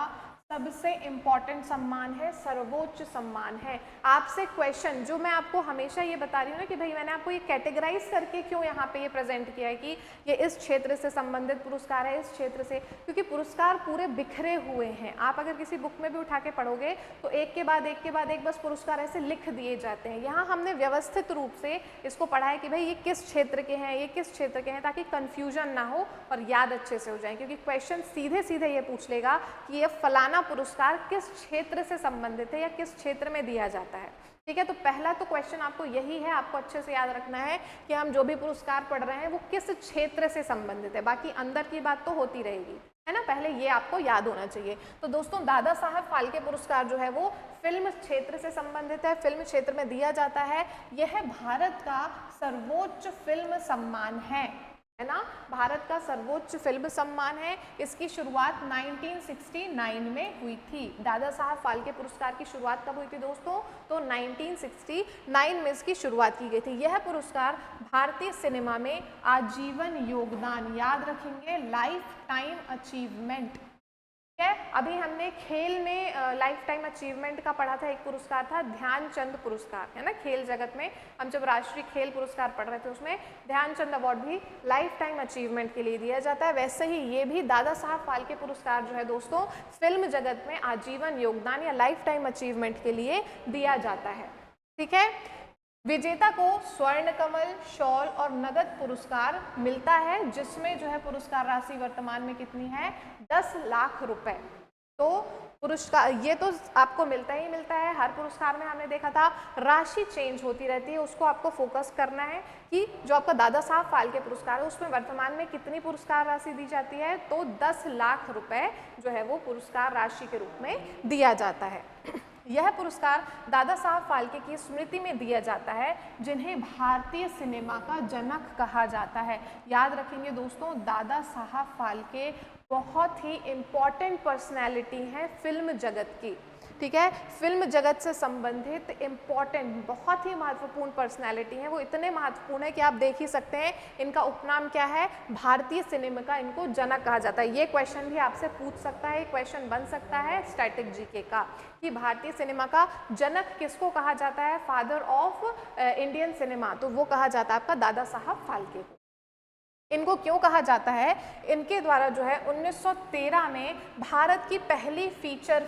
सबसे इम्पॉर्टेंट सम्मान है, सर्वोच्च सम्मान है। आपसे क्वेश्चन, जो मैं आपको हमेशा ये बता रही हूँ ना कि भाई मैंने आपको ये कैटेगराइज करके क्यों यहाँ पे ये प्रेजेंट किया है कि ये इस क्षेत्र से संबंधित पुरस्कार है, इस क्षेत्र से, क्योंकि पुरस्कार पूरे बिखरे हुए हैं। आप अगर किसी बुक में भी उठा के पढ़ोगे तो एक के बाद एक बस पुरस्कार ऐसे लिख दिए जाते हैं। यहाँ हमने व्यवस्थित रूप से इसको पढ़ा है कि भाई ये किस क्षेत्र के हैं, ये किस क्षेत्र के हैं, ताकि कन्फ्यूजन ना हो और याद अच्छे से हो जाए। क्योंकि क्वेश्चन सीधे सीधे ये पूछ लेगा कि ये फलाना पुरस्कार किस क्षेत्र से संबंधित है या किस क्षेत्र में दिया जाता है। ठीक है, तो पहला तो क्वेश्चन आपको यही है, आपको अच्छे से याद रखना है कि हम जो भी पुरस्कार पढ़ रहे हैं वो किस क्षेत्र से संबंधित है। बाकी अंदर की बात तो होती रहेगी, है ना, पहले ये आपको याद होना चाहिए। तो दोस्तों दादा साहब फाल्के पुरस्कार जो है वो फिल्म क्षेत्र से संबंधित है, फिल्म क्षेत्र में दिया जाता है। यह भारत का सर्वोच्च फिल्म सम्मान है ना, भारत का सर्वोच्च फिल्म सम्मान है। इसकी शुरुआत 1969 में हुई थी। दादा साहब फाल्के पुरस्कार की शुरुआत कब हुई थी दोस्तों? तो 1969 में इसकी शुरुआत की गई थी। यह पुरस्कार भारतीय सिनेमा में आजीवन योगदान, याद रखेंगे, लाइफ टाइम अचीवमेंट है। अभी हमने खेल में लाइफ टाइम अचीवमेंट का पढ़ा था, एक पुरस्कार था ध्यानचंद पुरस्कार, है ना। खेल जगत में हम जब राष्ट्रीय खेल पुरस्कार पढ़ रहे थे उसमें ध्यानचंद अवार्ड भी लाइफ टाइम अचीवमेंट के लिए दिया जाता है। वैसे ही ये भी दादा साहब फाल्के पुरस्कार जो है दोस्तों फिल्म जगत में आजीवन योगदान या लाइफ टाइम अचीवमेंट के लिए दिया जाता है। ठीक है, विजेता को स्वर्ण कमल, शॉल और नगद पुरस्कार मिलता है, जिसमें जो है पुरस्कार राशि वर्तमान में कितनी है? 10 लाख रुपए। तो पुरस्कार ये तो आपको मिलता ही मिलता है। हर पुरस्कार में हमने देखा था राशि चेंज होती रहती है, उसको आपको फोकस करना है कि जो आपका दादा साहब फाल्के पुरस्कार है उसमें वर्तमान में कितनी पुरस्कार राशि दी जाती है? तो 10 लाख रुपए जो है वो पुरस्कार राशि के रूप में दिया जाता है। यह पुरस्कार दादा साहब फाल्के की स्मृति में दिया जाता है, जिन्हें भारतीय सिनेमा का जनक कहा जाता है। याद रखेंगे दोस्तों, दादा साहब फाल्के बहुत ही इम्पॉर्टेंट पर्सनैलिटी हैं फिल्म जगत की। ठीक है, फिल्म जगत से संबंधित इम्पॉर्टेंट, बहुत ही महत्वपूर्ण पर्सनैलिटी हैं। वो इतने महत्वपूर्ण है कि आप देख ही सकते हैं इनका उपनाम क्या है, भारतीय सिनेमा का इनको जनक कहा जाता है। ये क्वेश्चन भी आपसे पूछ सकता है, क्वेश्चन बन सकता है स्टैटिक जीके का कि भारतीय सिनेमा का जनक किसको कहा जाता है, फादर ऑफ इंडियन सिनेमा, तो वो कहा जाता है आपका दादा साहब फाल्के को। इनको क्यों कहा जाता है? इनके द्वारा जो है 1913 में भारत की पहली फीचर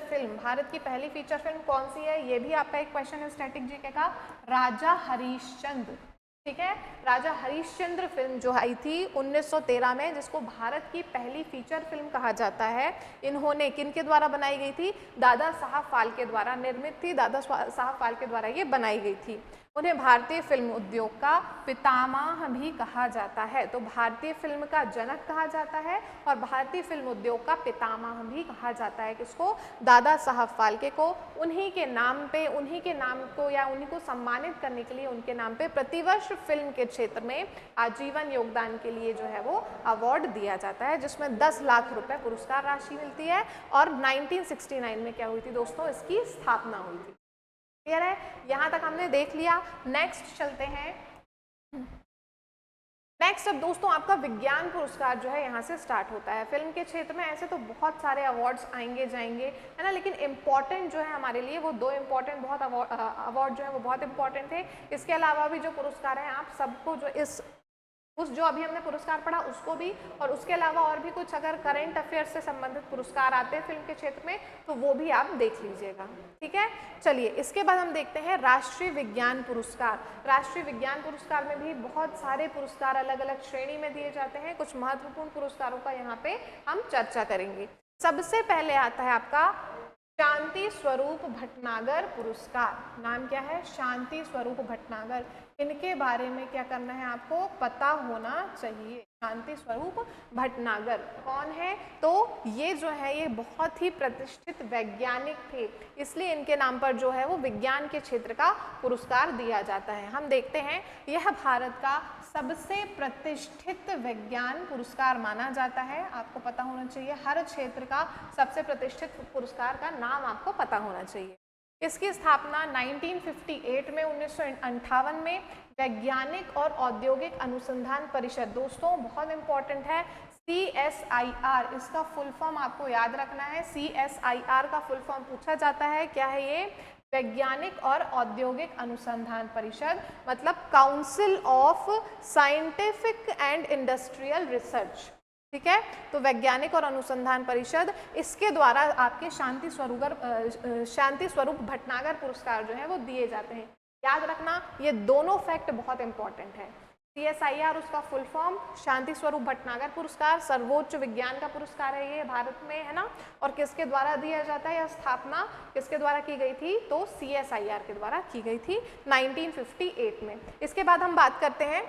फिल्म कौन सी है? ये भी आपका एक क्वेश्चन है स्टैटिक जीके का, राजा हरिश्चंद्र। ठीक है, राजा हरिश्चंद्र फिल्म जो आई थी 1913 में, जिसको भारत की पहली फीचर फिल्म कहा जाता है। इन्होंने किनके द्वारा बनाई गई थी? दादा साहब फाल्के द्वारा निर्मित थी, दादा साहब फाल्के द्वारा ये बनाई गई थी। उन्हें भारतीय फिल्म उद्योग का पितामह भी कहा जाता है। तो भारतीय फिल्म का जनक कहा जाता है और भारतीय फिल्म उद्योग का पितामह भी कहा जाता है। किसको? दादा साहब फाल्के को। उन्हीं के नाम को या उन्हीं को सम्मानित करने के लिए उनके नाम पे प्रतिवर्ष फिल्म के क्षेत्र में आजीवन योगदान के लिए जो है वो अवार्ड दिया जाता है, जिसमें 10 लाख रुपए पुरस्कार राशि मिलती है। और 1969 में क्या हुई थी दोस्तों? इसकी स्थापना हुई थी। क्लियर है? यहां तक हमने देख लिया। नेक्स्ट चलते हैं। नेक्स्ट अब दोस्तों आपका विज्ञान पुरस्कार जो है यहाँ से स्टार्ट होता है। फिल्म के क्षेत्र में ऐसे तो बहुत सारे अवार्ड्स आएंगे जाएंगे, है ना, लेकिन इम्पॉर्टेंट जो है हमारे लिए वो 2 इम्पॉर्टेंट बहुत अवार्ड जो है वो बहुत इंपॉर्टेंट थे। इसके अलावा भी जो पुरस्कार हैं आप सबको जो जो अभी हमने पुरस्कार पढ़ा उसको भी, और उसके अलावा और भी कुछ अगर करंट अफेयर्स से संबंधित पुरस्कार आते हैं फिल्म के क्षेत्र में तो वो भी आप देख लीजिएगा। ठीक है, चलिए इसके बाद हम देखते हैं राष्ट्रीय विज्ञान पुरस्कार। राष्ट्रीय विज्ञान पुरस्कार में भी बहुत सारे पुरस्कार अलग अलग श्रेणी में दिए जाते हैं। कुछ महत्वपूर्ण पुरस्कारों का यहाँ पे हम चर्चा करेंगे। सबसे पहले आता है आपका शांति स्वरूप भटनागर पुरस्कार। नाम क्या है? शांति स्वरूप भटनागर। इनके बारे में क्या करना है? आपको पता होना चाहिए। शांति स्वरूप भटनागर कौन है? तो ये जो है ये बहुत ही प्रतिष्ठित वैज्ञानिक थे, इसलिए इनके नाम पर जो है वो विज्ञान के क्षेत्र का पुरस्कार दिया जाता है। हम देखते हैं, यह भारत का सबसे प्रतिष्ठित विज्ञान पुरस्कार माना जाता है। आपको पता होना चाहिए, हर क्षेत्र का सबसे प्रतिष्ठित पुरस्कार का नाम आपको पता होना चाहिए। इसकी स्थापना 1958 में 1958 में वैज्ञानिक और औद्योगिक अनुसंधान परिषद, दोस्तों बहुत इंपॉर्टेंट है, CSIR, इसका फुल फॉर्म आपको याद रखना है। CSIR का फुल फॉर्म पूछा जाता है, क्या है ये? वैज्ञानिक और औद्योगिक अनुसंधान परिषद, मतलब council of scientific and industrial research. ठीक है, तो वैज्ञानिक और अनुसंधान परिषद, इसके द्वारा आपके शांति स्वरूप भटनागर पुरस्कार जो है वो दिए जाते हैं। याद रखना, ये दोनों फैक्ट बहुत इंपॉर्टेंट है। CSIR उसका फुल फॉर्म, शांति स्वरूप भटनागर पुरस्कार सर्वोच्च विज्ञान का पुरस्कार है ये भारत में, है ना, और किसके द्वारा दिया जाता है? यह स्थापना किसके द्वारा की गई थी? तो CSIR के द्वारा की गई थी 1958 में। इसके बाद हम बात करते हैं,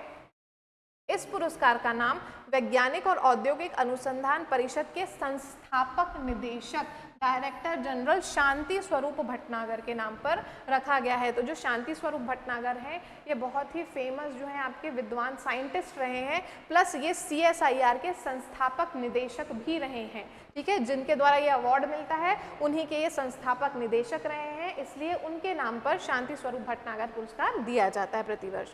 इस पुरस्कार का नाम वैज्ञानिक और औद्योगिक अनुसंधान परिषद के संस्थापक निदेशक डायरेक्टर जनरल शांति स्वरूप भटनागर के नाम पर रखा गया है। तो जो शांति स्वरूप भटनागर हैं ये बहुत ही फेमस जो है आपके विद्वान साइंटिस्ट रहे हैं, प्लस ये CSIR के संस्थापक निदेशक भी रहे हैं। ठीक है, जिनके द्वारा ये अवार्ड मिलता है उन्हीं के ये संस्थापक निदेशक रहे हैं, इसलिए उनके नाम पर शांति स्वरूप भटनागर पुरस्कार दिया जाता है प्रतिवर्ष।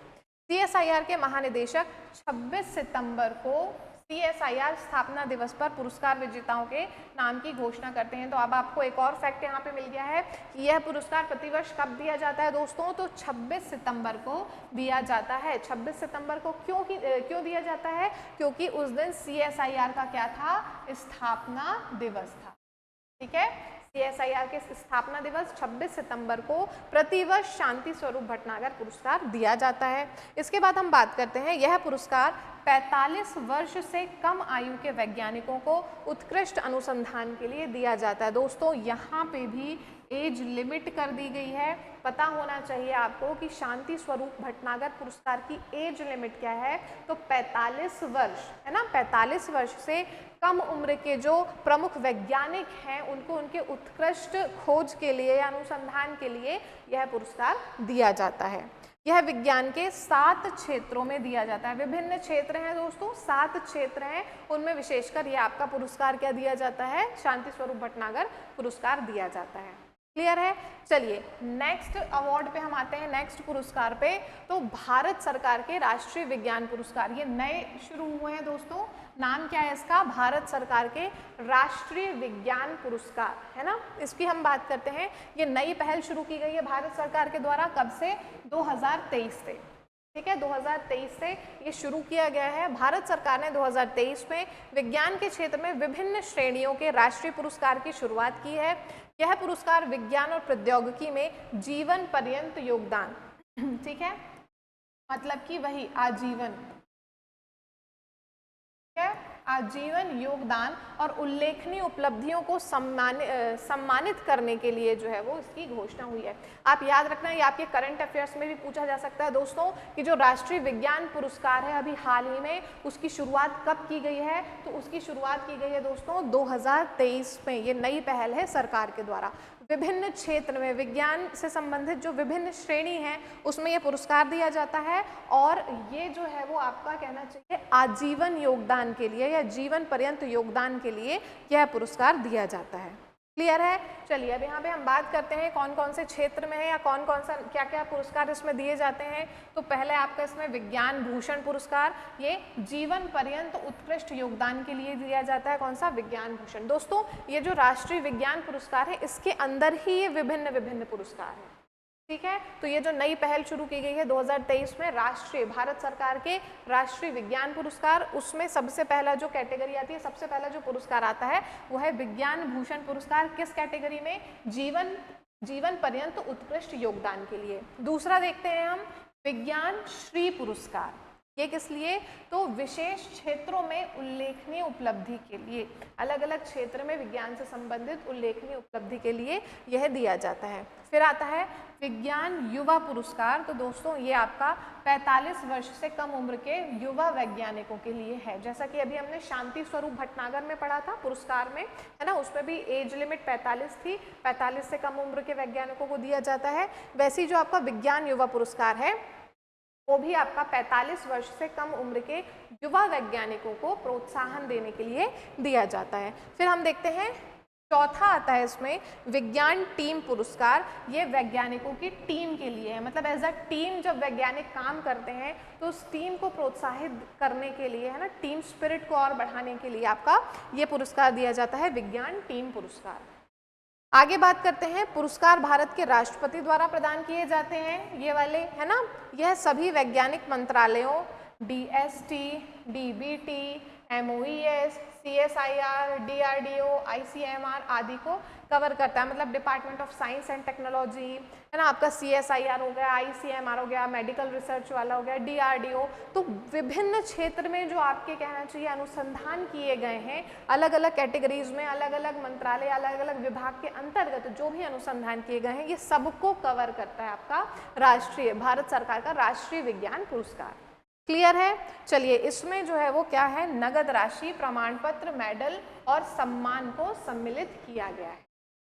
CSIR के महानिदेशक 26 सितंबर को CSIR स्थापना दिवस पर पुरस्कार विजेताओं के नाम की घोषणा करते हैं। तो अब आपको एक और फैक्ट यहाँ पे मिल गया है कि यह पुरस्कार प्रतिवर्ष कब दिया जाता है दोस्तों? तो 26 सितंबर को दिया जाता है। 26 सितंबर को क्यों दिया जाता है? क्योंकि उस दिन CSIR का क्या था? स्थापना दिवस था। ठीक है, CSIR के स्थापना दिवस 26 सितंबर को प्रतिवर्ष शांति स्वरूप भटनागर पुरस्कार दिया जाता है। इसके बाद हम बात करते हैं, यह पुरस्कार 45 वर्ष से कम आयु के वैज्ञानिकों को उत्कृष्ट अनुसंधान के लिए दिया जाता है। दोस्तों यहाँ पे भी एज लिमिट कर दी गई है। पता होना चाहिए आपको कि शांति स्वरूप भटनागर पुरस्कार की एज लिमिट क्या है? तो 45 वर्ष, है ना। 45 वर्ष से कम उम्र के जो प्रमुख वैज्ञानिक हैं उनको उनके उत्कृष्ट खोज के लिए या अनुसंधान के लिए यह पुरस्कार दिया जाता है। यह विज्ञान के 7 क्षेत्रों में दिया जाता है। विभिन्न क्षेत्र हैं दोस्तों, 7 क्षेत्र हैं, उनमें विशेषकर यह आपका पुरस्कार क्या दिया जाता है? शांति स्वरूप भटनागर पुरस्कार दिया जाता है। क्लियर है? चलिए नेक्स्ट अवार्ड पे हम आते हैं, नेक्स्ट पुरस्कार पे। तो भारत सरकार के राष्ट्रीय विज्ञान पुरस्कार, ये नए शुरू हुए हैं दोस्तों। नाम क्या है इसका? भारत सरकार के राष्ट्रीय विज्ञान पुरस्कार, है ना। इसकी हम बात करते हैं, ये नई पहल शुरू की गई है भारत सरकार के द्वारा। कब से? 2023 से। ठीक है। 2023 से ये शुरू किया गया है। भारत सरकार ने 2023 में विज्ञान के क्षेत्र में विभिन्न श्रेणियों के राष्ट्रीय पुरस्कार की शुरुआत की है। यह पुरस्कार विज्ञान और प्रौद्योगिकी में जीवन पर्यंत योगदान, ठीक है, मतलब कि वही आजीवन, ठीक है, आजीवन योगदान और उल्लेखनीय उपलब्धियों को सम्मानित करने के लिए जो है वो इसकी घोषणा हुई है। आप याद रखना, ये आपके करंट अफेयर्स में भी पूछा जा सकता है दोस्तों कि जो राष्ट्रीय विज्ञान पुरस्कार है अभी हाल ही में उसकी शुरुआत कब की गई है, तो उसकी शुरुआत की गई है दोस्तों 2023 में। ये नई पहल है सरकार के द्वारा। विभिन्न क्षेत्र में विज्ञान से संबंधित जो विभिन्न श्रेणी हैं उसमें ये पुरस्कार दिया जाता है और ये जो है वो आपका कहना चाहिए आजीवन योगदान के लिए या जीवन पर्यंत योगदान के लिए यह पुरस्कार दिया जाता है। क्लियर है? चलिए अब यहाँ पे हम बात करते हैं कौन कौन से क्षेत्र में है या कौन कौन सा क्या क्या पुरस्कार इसमें दिए जाते हैं। तो पहले आपका इसमें विज्ञान भूषण पुरस्कार, ये जीवन पर्यंत उत्कृष्ट योगदान के लिए दिया जाता है। कौन सा? विज्ञान भूषण। दोस्तों ये जो राष्ट्रीय विज्ञान पुरस्कार है इसके अंदर ही ये विभिन्न विभिन्न पुरस्कार है, ठीक है। तो ये जो नई पहल शुरू की गई है 2023 में राष्ट्रीय भारत सरकार के राष्ट्रीय विज्ञान पुरस्कार, उसमें सबसे पहला जो कैटेगरी आती है, सबसे पहला जो पुरस्कार आता है वो है विज्ञान भूषण पुरस्कार। किस कैटेगरी में? जीवन पर्यंत उत्कृष्ट योगदान के लिए। दूसरा देखते हैं हम विज्ञान श्री पुरस्कार। ये किस लिए? तो विशेष क्षेत्रों में उल्लेखनीय उपलब्धि के लिए, अलग अलग क्षेत्र में विज्ञान से संबंधित उल्लेखनीय उपलब्धि के लिए यह दिया जाता है। फिर आता है विज्ञान युवा पुरस्कार। तो दोस्तों ये आपका 45 वर्ष से कम उम्र के युवा वैज्ञानिकों के लिए है। जैसा कि अभी हमने शांति स्वरूप भटनागर में पढ़ा था पुरस्कार में, है ना, उसमें भी एज लिमिट 45 थी, 45 से कम उम्र के वैज्ञानिकों को दिया जाता है। वैसे ही जो आपका विज्ञान युवा पुरस्कार है वो भी आपका 45 वर्ष से कम उम्र के युवा वैज्ञानिकों को प्रोत्साहन देने के लिए दिया जाता है। फिर हम देखते हैं चौथा आता है इसमें विज्ञान टीम पुरस्कार। ये वैज्ञानिकों की टीम के लिए है, मतलब एज अ टीम जब वैज्ञानिक काम करते हैं तो उस टीम को प्रोत्साहित करने के लिए, है ना, टीम स्पिरिट को और बढ़ाने के लिए आपका ये पुरस्कार दिया जाता है, विज्ञान टीम पुरस्कार। आगे बात करते हैं पुरस्कार भारत के राष्ट्रपति द्वारा प्रदान किए जाते हैं, ये वाले, है ना। यह सभी वैज्ञानिक मंत्रालयों DST, DBT, MOES, CSIR, DRDO, ICMR आदि को कवर करता है, मतलब department of science and technology, है ना, आपका CSIR हो गया, ICMR हो गया, मेडिकल रिसर्च वाला हो गया, DRDO। तो विभिन्न क्षेत्र में जो आपके कहना चाहिए अनुसंधान किए गए हैं, अलग अलग कैटेगरीज में, अलग अलग मंत्रालय, अलग अलग विभाग के अंतर्गत जो भी अनुसंधान किए गए हैं, ये सबको कवर करता है आपका राष्ट्रीय भारत सरकार का राष्ट्रीय विज्ञान पुरस्कार। क्लियर है? चलिए इसमें जो है वो क्या है, नगद राशि, प्रमाण पत्र, मेडल और सम्मान को सम्मिलित किया गया है।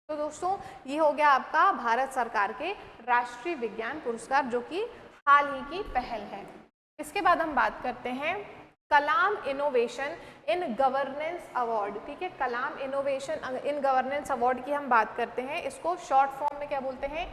तो दोस्तों ये हो गया आपका भारत सरकार के राष्ट्रीय विज्ञान पुरस्कार जो कि हाल ही की पहल है। इसके बाद हम बात करते हैं कलाम इनोवेशन इन गवर्नेंस अवार्ड, ठीक है। Kalam innovation in governance award की हम बात करते हैं। इसको शॉर्ट फॉर्म में क्या बोलते हैं?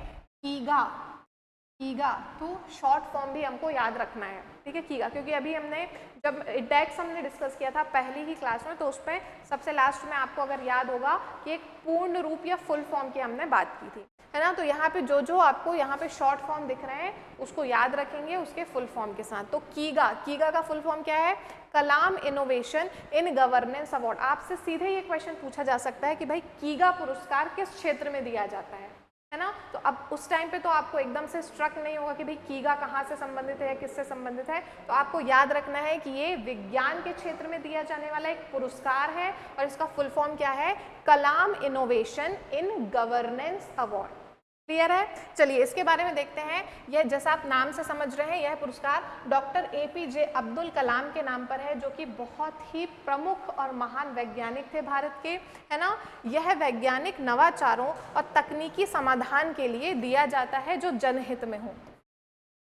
कीगा। तो शॉर्ट फॉर्म भी हमको याद रखना है, ठीक है, कीगा, क्योंकि अभी हमने जब टैक्स हमने डिस्कस किया था पहली ही क्लास में, तो उसमें सबसे लास्ट में आपको अगर याद होगा कि एक पूर्ण रूप या फुल फॉर्म की हमने बात की थी, है ना। तो यहाँ पे जो आपको यहाँ पे शॉर्ट फॉर्म दिख रहे हैं उसको याद रखेंगे उसके फुल फॉर्म के साथ। तो कीगा का फुल फॉर्म क्या है? Kalam innovation in governance award. आपसे सीधे ये क्वेश्चन पूछा जा सकता है कि भाई कीगा पुरस्कार किस क्षेत्र में दिया जाता है ना। तो अब उस टाइम पे तो आपको एकदम से स्ट्रक नहीं होगा कि भाई कीगा कहाँ से संबंधित है या किससे संबंधित है। तो आपको याद रखना है कि ये विज्ञान के क्षेत्र में दिया जाने वाला एक पुरस्कार है और इसका फुल फॉर्म क्या है? Kalam innovation in governance award. Clear है? चलिए इसके बारे में देखते हैं। यह जैसा आप नाम से समझ रहे हैं, यह पुरस्कार डॉक्टर APJ अब्दुल कलाम के नाम पर है, जो कि बहुत ही प्रमुख और महान वैज्ञानिक थे भारत के, है ना। यह वैज्ञानिक नवाचारों और तकनीकी समाधान के लिए दिया जाता है जो जनहित में हो।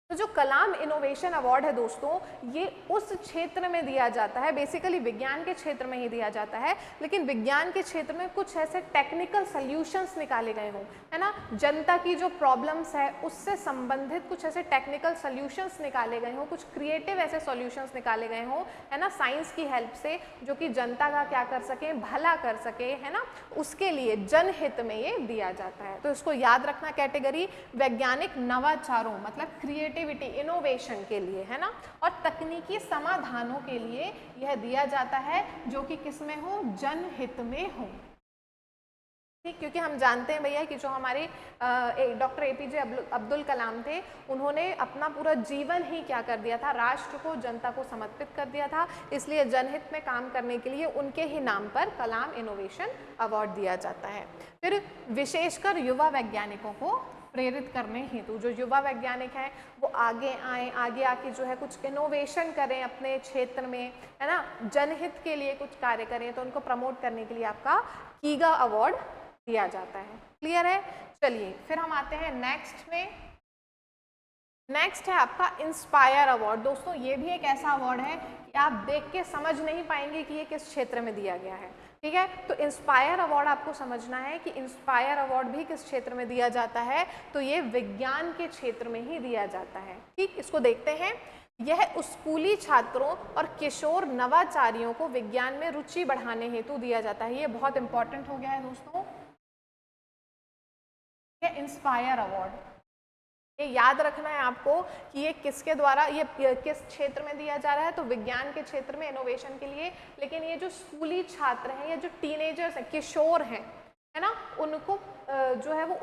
तो जो कलाम इनोवेशन अवार्ड है दोस्तों, ये उस क्षेत्र में दिया जाता है, बेसिकली विज्ञान के क्षेत्र में ही दिया जाता है, लेकिन विज्ञान के क्षेत्र में कुछ ऐसे टेक्निकल सॉल्यूशंस निकाले गए हों, है ना, जनता की जो प्रॉब्लम्स है उससे संबंधित कुछ ऐसे टेक्निकल सॉल्यूशंस निकाले गए हों, कुछ क्रिएटिव ऐसे सॉल्यूशंस निकाले गए हों, है ना, साइंस की हेल्प से, जो कि जनता का क्या कर सके, भला कर सके, है ना, उसके लिए जनहित में ये दिया जाता है। तो इसको याद रखना कैटेगरी, वैज्ञानिक नवाचारों मतलब क्रिएटिव क्रिएटिविटी, इनोवेशन के लिए, है ना, और तकनीकी समाधानों के लिए यह दिया जाता है जो कि किसमें हो, जनहित में हो। ठीक, क्योंकि हम जानते हैं भैया कि जो हमारे डॉक्टर एपीजे अब्दुल कलाम थे, उन्होंने अपना पूरा जीवन ही क्या कर दिया था, राष्ट्र को, जनता को समर्पित कर दिया था। इसलिए जनहित में काम करने के लिए उनके ही नाम पर कलाम इनोवेशन अवार्ड दिया जाता है। फिर विशेषकर युवा वैज्ञानिकों को प्रेरित करने हेतु जो युवा वैज्ञानिक हैं वो आगे आए, आगे आके जो है कुछ इनोवेशन करें अपने क्षेत्र में, है ना, जनहित के लिए कुछ कार्य करें, तो उनको प्रमोट करने के लिए आपका कीगा अवार्ड दिया जाता है। क्लियर है? चलिए फिर हम आते हैं नेक्स्ट में। नेक्स्ट है आपका इंस्पायर अवार्ड। दोस्तों ये भी एक ऐसा अवार्ड है कि आप देख के समझ नहीं पाएंगे कि ये किस क्षेत्र में दिया गया है। ठीक है, तो इंस्पायर अवार्ड आपको समझना है कि इंस्पायर अवार्ड भी किस क्षेत्र में दिया जाता है, तो ये विज्ञान के क्षेत्र में ही दिया जाता है। ठीक, इसको देखते हैं। यह स्कूली छात्रों और किशोर नवाचारियों को विज्ञान में रुचि बढ़ाने हेतु दिया जाता है। ये बहुत इंपॉर्टेंट हो गया है दोस्तों, ये इंस्पायर अवार्ड। ये याद रखना है आपको कि ये किसके द्वारा, ये किस क्षेत्र में दिया जा रहा है, तो विज्ञान के क्षेत्र में, इनोवेशन के लिए। लेकिन ये जो स्कूली छात्र हैं, ये जो टीनेजर्स हैं, किशोर हैं, है ना, उनको जो है वो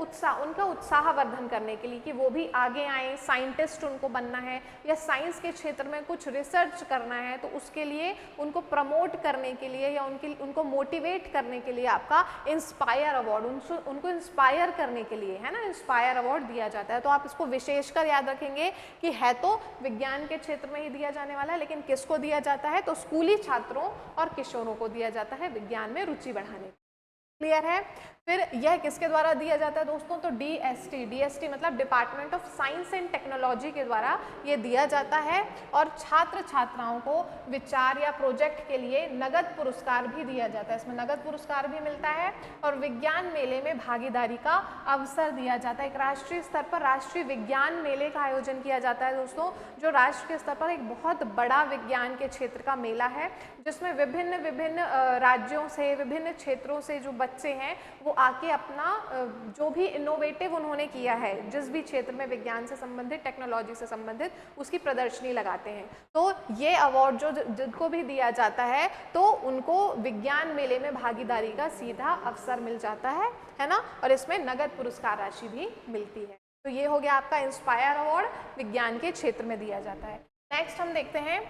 उनका उत्साहवर्धन करने के लिए कि वो भी आगे आए, साइंटिस्ट उनको बनना है या साइंस के क्षेत्र में कुछ रिसर्च करना है, तो उसके लिए उनको प्रमोट करने के लिए या उनको मोटिवेट करने के लिए आपका इंस्पायर अवार्ड, उनको इंस्पायर करने के लिए, है ना, इंस्पायर अवार्ड दिया जाता है। तो आप इसको विशेषकर याद रखेंगे कि है तो विज्ञान के क्षेत्र में ही दिया जाने वाला है, लेकिन किसको दिया जाता है, तो स्कूली छात्रों और किशोरों को दिया जाता है विज्ञान में रुचि बढ़ाने। क्लियर है? फिर यह किसके द्वारा दिया जाता है दोस्तों, तो डीएसटी, डीएसटी मतलब department of science and technology के द्वारा ये दिया जाता है। और छात्र छात्राओं को विचार या प्रोजेक्ट के लिए नगद पुरस्कार भी दिया जाता है, इसमें नगद पुरस्कार भी मिलता है और विज्ञान मेले में भागीदारी का अवसर दिया जाता है। एक राष्ट्रीय स्तर पर राष्ट्रीय विज्ञान मेले का आयोजन किया जाता है दोस्तों, जो राष्ट्र के स्तर पर एक बहुत बड़ा विज्ञान के क्षेत्र का मेला है, जिसमें विभिन्न विभिन्न राज्यों से, विभिन्न क्षेत्रों से जो बच्चे हैं वो आके अपना जो भी इनोवेटिव उन्होंने किया है, जिस भी क्षेत्र में विज्ञान से संबंधित, टेक्नोलॉजी से संबंधित, उसकी प्रदर्शनी लगाते हैं। तो ये अवार्ड जो जिनको भी दिया जाता है तो उनको विज्ञान मेले में भागीदारी का सीधा अवसर मिल जाता है ना, और इसमें नगद पुरस्कार राशि भी मिलती है। तो ये हो गया आपका इंस्पायर अवार्ड, विज्ञान के क्षेत्र में दिया जाता है। नेक्स्ट हम देखते हैं,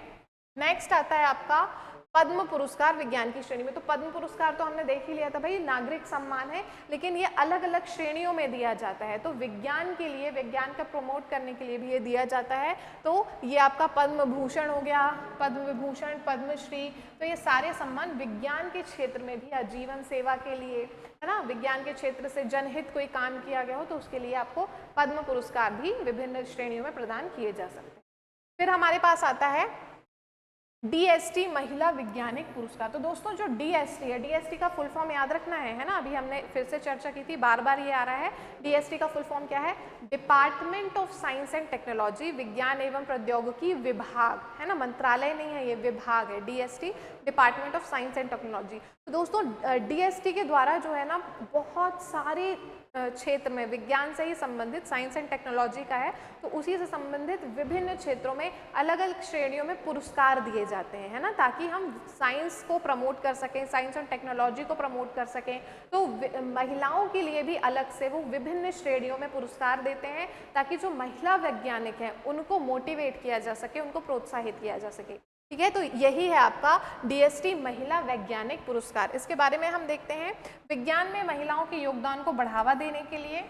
नेक्स्ट आता है आपका पद्म पुरस्कार विज्ञान की श्रेणी में। तो पद्म पुरस्कार तो हमने देख ही लिया था भाई, नागरिक सम्मान है, लेकिन ये अलग अलग श्रेणियों में दिया जाता है। तो विज्ञान के लिए, विज्ञान का प्रमोट करने के लिए भी ये दिया जाता है। तो ये आपका पद्म भूषण हो गया, पद्म विभूषण, पद्मश्री, तो ये सारे सम्मान विज्ञान के क्षेत्र में भी, आजीवन सेवा के लिए, है ना, विज्ञान के क्षेत्र से जनहित कोई काम किया गया हो तो उसके लिए आपको पद्म पुरस्कार भी विभिन्न श्रेणियों में प्रदान किए जा सकते हैं। फिर हमारे पास आता है डीएसटी महिला वैज्ञानिक पुरस्कार। तो दोस्तों जो डीएसटी है, डीएसटी का फुल फॉर्म याद रखना है ना, अभी हमने फिर से चर्चा की थी, बार बार ये आ रहा है। डीएसटी का फुल फॉर्म क्या है, department of science and technology, विज्ञान एवं प्रौद्योगिकी विभाग, है ना, मंत्रालय नहीं है, ये विभाग है, DST department of science and technology. तो दोस्तों डीएसटी के द्वारा जो है ना बहुत सारे क्षेत्र में, विज्ञान से ही संबंधित, साइंस एंड टेक्नोलॉजी का है तो उसी से संबंधित विभिन्न क्षेत्रों में अलग अलग श्रेणियों में पुरस्कार दिए जाते हैं, है ना, ताकि हम साइंस को प्रमोट कर सकें, साइंस एंड टेक्नोलॉजी को प्रमोट कर सकें। तो महिलाओं के लिए भी अलग से वो विभिन्न श्रेणियों में पुरस्कार देते हैं ताकि जो महिला वैज्ञानिक हैं उनको मोटिवेट किया जा सके, उनको प्रोत्साहित किया जा सके। ठीक है, तो यही है आपका डीएसटी महिला वैज्ञानिक पुरस्कार। इसके बारे में हम देखते हैं, विज्ञान में महिलाओं के योगदान को बढ़ावा देने के लिए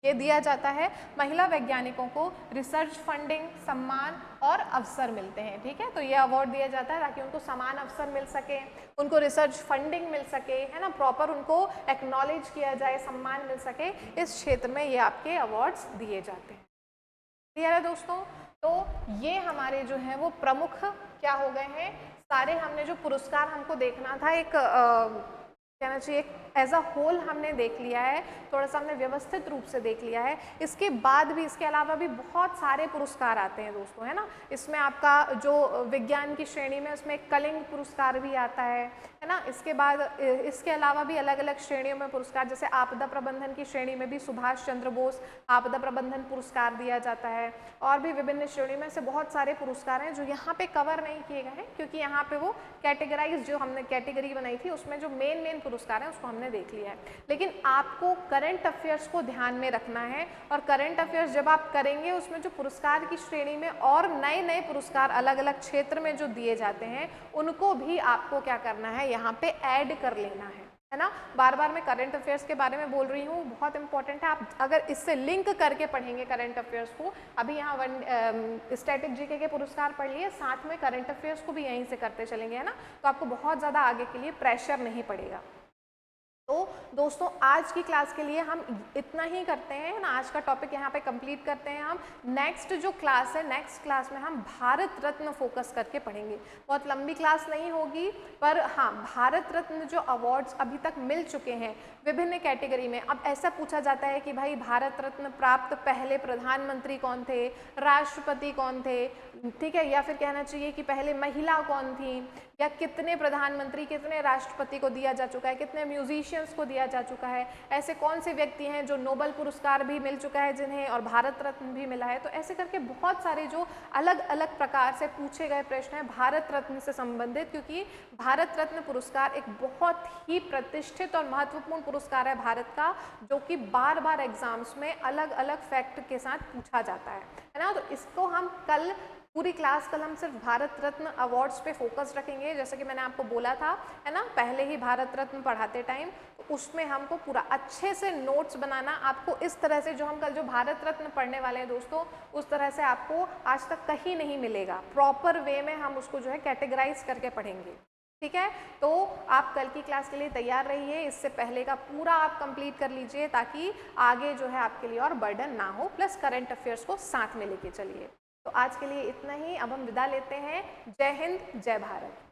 ये दिया जाता है। महिला वैज्ञानिकों को रिसर्च फंडिंग, सम्मान और अवसर मिलते हैं। ठीक है, तो ये अवार्ड दिया जाता है ताकि उनको समान अवसर मिल सके, उनको रिसर्च फंडिंग मिल सके, है ना, प्रॉपर उनको एक्नॉलेज किया जाए, सम्मान मिल सके। इस क्षेत्र में ये आपके अवार्ड्स दिए जाते हैं। क्लियर है दोस्तों? तो ये हमारे जो है वो प्रमुख क्या हो गए हैं, सारे हमने जो पुरस्कार हमको देखना था, एक कहना चाहिए एज अ होल हमने देख लिया है, थोड़ा सा हमने व्यवस्थित रूप से देख लिया है। इसके बाद भी, इसके अलावा भी बहुत सारे पुरस्कार आते हैं दोस्तों, है ना। इसमें आपका जो विज्ञान की श्रेणी में उसमें कलिंग पुरस्कार भी आता है ना। इसके बाद इसके अलावा भी अलग अलग श्रेणियों में पुरस्कार, जैसे आपदा प्रबंधन की श्रेणी में भी सुभाष चंद्र बोस आपदा प्रबंधन पुरस्कार दिया जाता है। और भी विभिन्न श्रेणी में से बहुत सारे पुरस्कार हैं जो यहाँ पे कवर नहीं किए गए हैं, क्योंकि यहाँ पे वो कैटेगराइज जो हमने कैटेगरी बनाई थी उसमें जो मेन पुरस्कार हैं उसको हमने देख लिया है। लेकिन आपको करंट अफेयर्स को ध्यान में रखना है, और करंट अफेयर्स जब आप करेंगे उसमें जो पुरस्कार की श्रेणी में और नए पुरस्कार अलग अलग क्षेत्र में जो दिए जाते हैं उनको भी आपको क्या करना है, यहाँ पे ऐड कर लेना है ना। बार बार मैं करंट अफेयर्स के बारे में बोल रही हूँ, बहुत इंपॉर्टेंट है। आप अगर इससे लिंक करके पढ़ेंगे करंट अफेयर्स को, अभी यहाँ स्टैटिक जीके के पुरस्कार पढ़ लिए, साथ में करंट अफेयर्स को भी यहीं से करते चलेंगे, है ना, तो आपको बहुत ज़्यादा आगे के लिए प्रेशर नहीं पड़ेगा। तो दोस्तों आज की क्लास के लिए हम इतना ही करते हैं ना, आज का टॉपिक यहाँ पे कंप्लीट करते हैं हम। नेक्स्ट जो क्लास है, नेक्स्ट क्लास में हम भारत रत्न फोकस करके पढ़ेंगे। बहुत लंबी क्लास नहीं होगी, पर हाँ, भारत रत्न जो अवार्ड्स अभी तक मिल चुके हैं विभिन्न कैटेगरी में। अब ऐसा पूछा जाता है कि भाई भारत रत्न प्राप्त पहले प्रधानमंत्री कौन थे, राष्ट्रपति कौन थे, ठीक है, या फिर कहना चाहिए कि पहले महिला कौन थी, या कितने प्रधानमंत्री कितने राष्ट्रपति को दिया जा चुका है, कितने म्यूजिशियंस को दिया जा चुका है, ऐसे कौन से व्यक्ति हैं जो नोबेल पुरस्कार भी मिल चुका है जिन्हें, और भारत रत्न भी मिला है। तो ऐसे करके बहुत सारे जो अलग अलग प्रकार से पूछे गए प्रश्न हैं भारत रत्न से संबंधित, क्योंकि भारत रत्न पुरस्कार एक बहुत ही प्रतिष्ठित और महत्वपूर्ण पुरस्कार है भारत का, जो कि बार बार एग्जाम्स में अलग अलग फैक्ट के साथ पूछा जाता है ना। तो इसको हम कल पूरी क्लास कल हम सिर्फ भारत रत्न अवार्ड्स पे फोकस रखेंगे, जैसे कि मैंने आपको बोला था, है ना, पहले ही भारत रत्न पढ़ाते टाइम। तो उसमें हमको पूरा अच्छे से नोट्स बनाना, आपको इस तरह से जो हम कल जो भारत रत्न पढ़ने वाले हैं दोस्तों, उस तरह से आपको आज तक कहीं नहीं मिलेगा। प्रॉपर वे में हम उसको जो है कैटेगराइज करके पढ़ेंगे, ठीक है। तो आप कल की क्लास के लिए तैयार रहिए, इससे पहले का पूरा आप कंप्लीट कर लीजिए, ताकि आगे जो है आपके लिए और बर्डन ना हो, प्लस करंट अफेयर्स को साथ में लेके चलिए। तो आज के लिए इतना ही, अब हम विदा लेते हैं। जय हिंद, जय भारत।